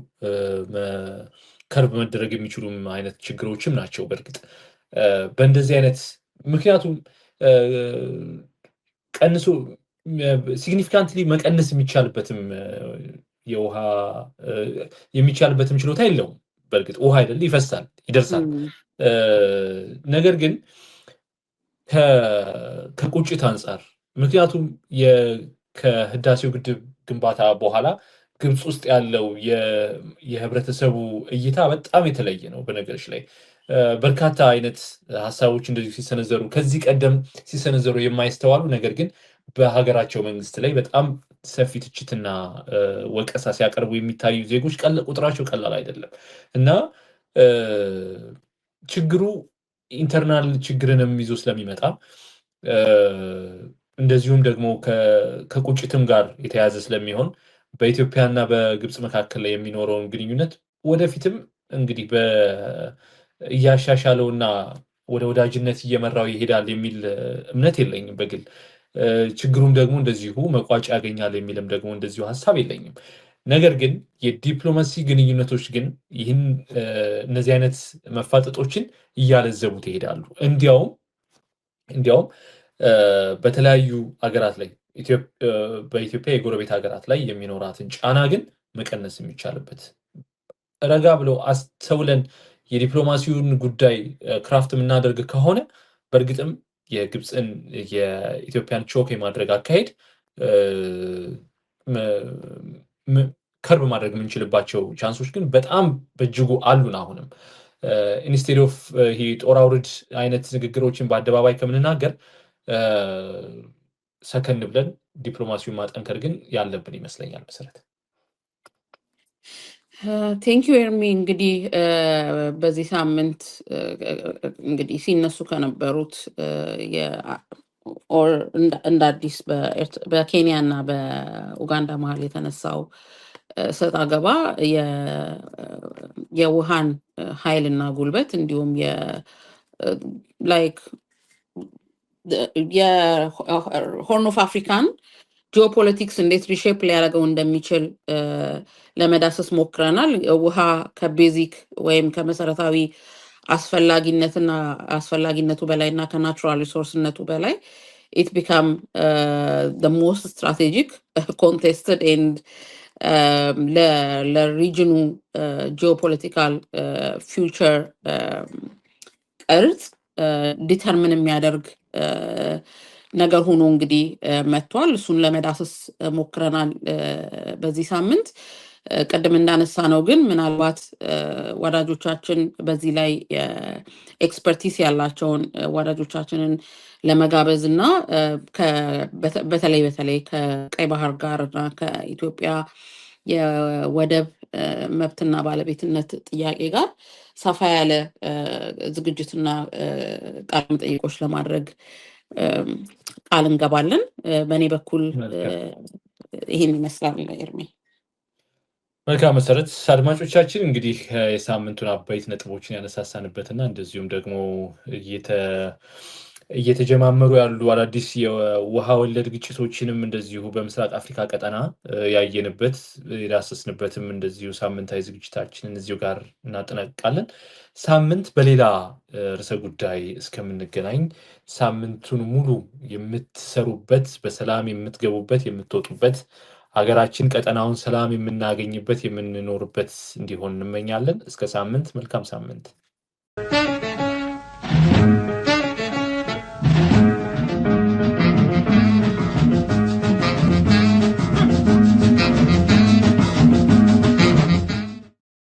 ከርብ መደረግ የሚችሉም አይነት ችግሮችም ናቸው። በእርግጥ በእንደዚህ አይነት ምክንያቱም ቀንሶ ሲግኒፊካንትሊ መቀነስ የሚቻልበትም የውሃ የሚቻልበትም ችሎታ የለውም። በእርግጥ ውሃ አይደል ይፈሳል፣ ይደርሳል። ነገር ግን ከቁጭት አንጻር ምክንያቱም ከህዳሴው ግድብ ግንባታ በኋላ ግብፅ ውስጥ ያለው የህብረተሰቡ እይታ በጣም የተለየ ነው። በነገሮች ላይ በርካታ አይነት ሀሳቦች እንደዚሁ ሲሰነዘሩ ከዚህ ቀደም ሲሰነዘሩ የማይስተዋሉ ነገር ግን በሀገራቸው መንግስት ላይ በጣም ሰፊ ትችትና ወቀሳ ሲያቀርቡ የሚታዩ ዜጎች ቁጥራቸው ቀላል አይደለም እና ችግሩ ኢንተርናል ችግርንም ይዞ ስለሚመጣ እንደዚሁም ደግሞ ከቁጭትም ጋር የተያዘ ስለሚሆን በኢትዮጵያና በግብፅ መካከል ላይ የሚኖረውን ግንኙነት ወደፊትም እንግዲህ እያሻሻለውና ወደ ወዳጅነት እየመራው ይሄዳል የሚል እምነት የለኝም በግል። ችግሩም ደግሞ እንደዚሁ መቋጫ ያገኛል የሚልም ደግሞ እንደዚሁ ሀሳብ የለኝም። ነገር ግን የዲፕሎማሲ ግንኙነቶች ግን እነዚህ አይነት መፋጠጦችን እያለዘቡት ይሄዳሉ። እንዲያውም በተለያዩ ሀገራት ላይ በኢትዮጵያ የጎረቤት ሀገራት ላይ የሚኖራትን ጫና ግን መቀነስ የሚቻልበት ረጋ ብለው አስተውለን የዲፕሎማሲውን ጉዳይ ክራፍት የምናደርግ ከሆነ በእርግጥም የግብፅን የኢትዮጵያን ቾክ የማድረግ አካሄድ ከርብ ማድረግ የምንችልባቸው ቻንሶች ግን በጣም በእጅጉ አሉን። አሁንም ኢንስቴድ ኦፍ ይሄ ጦር አውርድ አይነት ንግግሮችን በአደባባይ ከምንናገር ሰከን ብለን ዲፕሎማሲውን ማጠንከር ግን ያለብን ይመስለኛል። መሰረት ቴንኪዩ ኤርሚ። እንግዲህ በዚህ ሳምንት እንግዲህ ሲነሱ ከነበሩት እንደ አዲስ በኬንያ እና በኡጋንዳ መሀል የተነሳው ሰጥ አገባ የውሃን ኃይልና ጉልበት እንዲሁም የሆርን ኦፍ አፍሪካን ጂኦፖለቲክስ እንዴት ሪሼፕ ሊያደርገው እንደሚችል ለመዳሰስ ሞክረናል። ውሃ ከቤዚክ ወይም ከመሰረታዊ አስፈላጊነቱ በላይ እና ከናቹራል ሪሶርስነቱ በላይ it become the most strategic, contested and ለሪጅኑ ጂኦፖለቲካል ፊውቸር ቅርጽ ዲተርምን የሚያደርግ ነገር ሆኖ እንግዲህ መጥቷል። እሱን ለመዳሰስ ሞክረናል በዚህ ሳምንት። ቅድም እንዳነሳ ነው ግን ምናልባት ወዳጆቻችን በዚህ ላይ ኤክስፐርቲስ ያላቸውን ወዳጆቻችንን ለመጋበዝ እና በተለይ ከቀይ ባህር ጋር እና ከኢትዮጵያ የወደብ መብትና ባለቤትነት ጥያቄ ጋር ሰፋ ያለ ዝግጅትና ቃለ መጠይቆች ለማድረግ ቃል እንገባለን። በእኔ በኩል ይህን ይመስላል። ኤርሚ መልካም መሰረት። አድማጮቻችን እንግዲህ የሳምንቱን አበይት ነጥቦችን ያነሳሳንበትና እንደዚሁም ደግሞ እየተጀማመሩ ያሉ አዳዲስ የውሃ ወለድ ግጭቶችንም እንደዚሁ በምስራቅ አፍሪካ ቀጠና ያየንበት የዳሰስንበትም እንደዚሁ ሳምንታዊ ዝግጅታችንን እዚሁ ጋር እናጠናቅቃለን። ሳምንት በሌላ ርዕሰ ጉዳይ እስከምንገናኝ ሳምንቱን ሙሉ የምትሰሩበት፣ በሰላም የምትገቡበት፣ የምትወጡበት፣ ሀገራችን ቀጠናውን ሰላም የምናገኝበት፣ የምንኖርበት እንዲሆን እንመኛለን። እስከ ሳምንት፣ መልካም ሳምንት።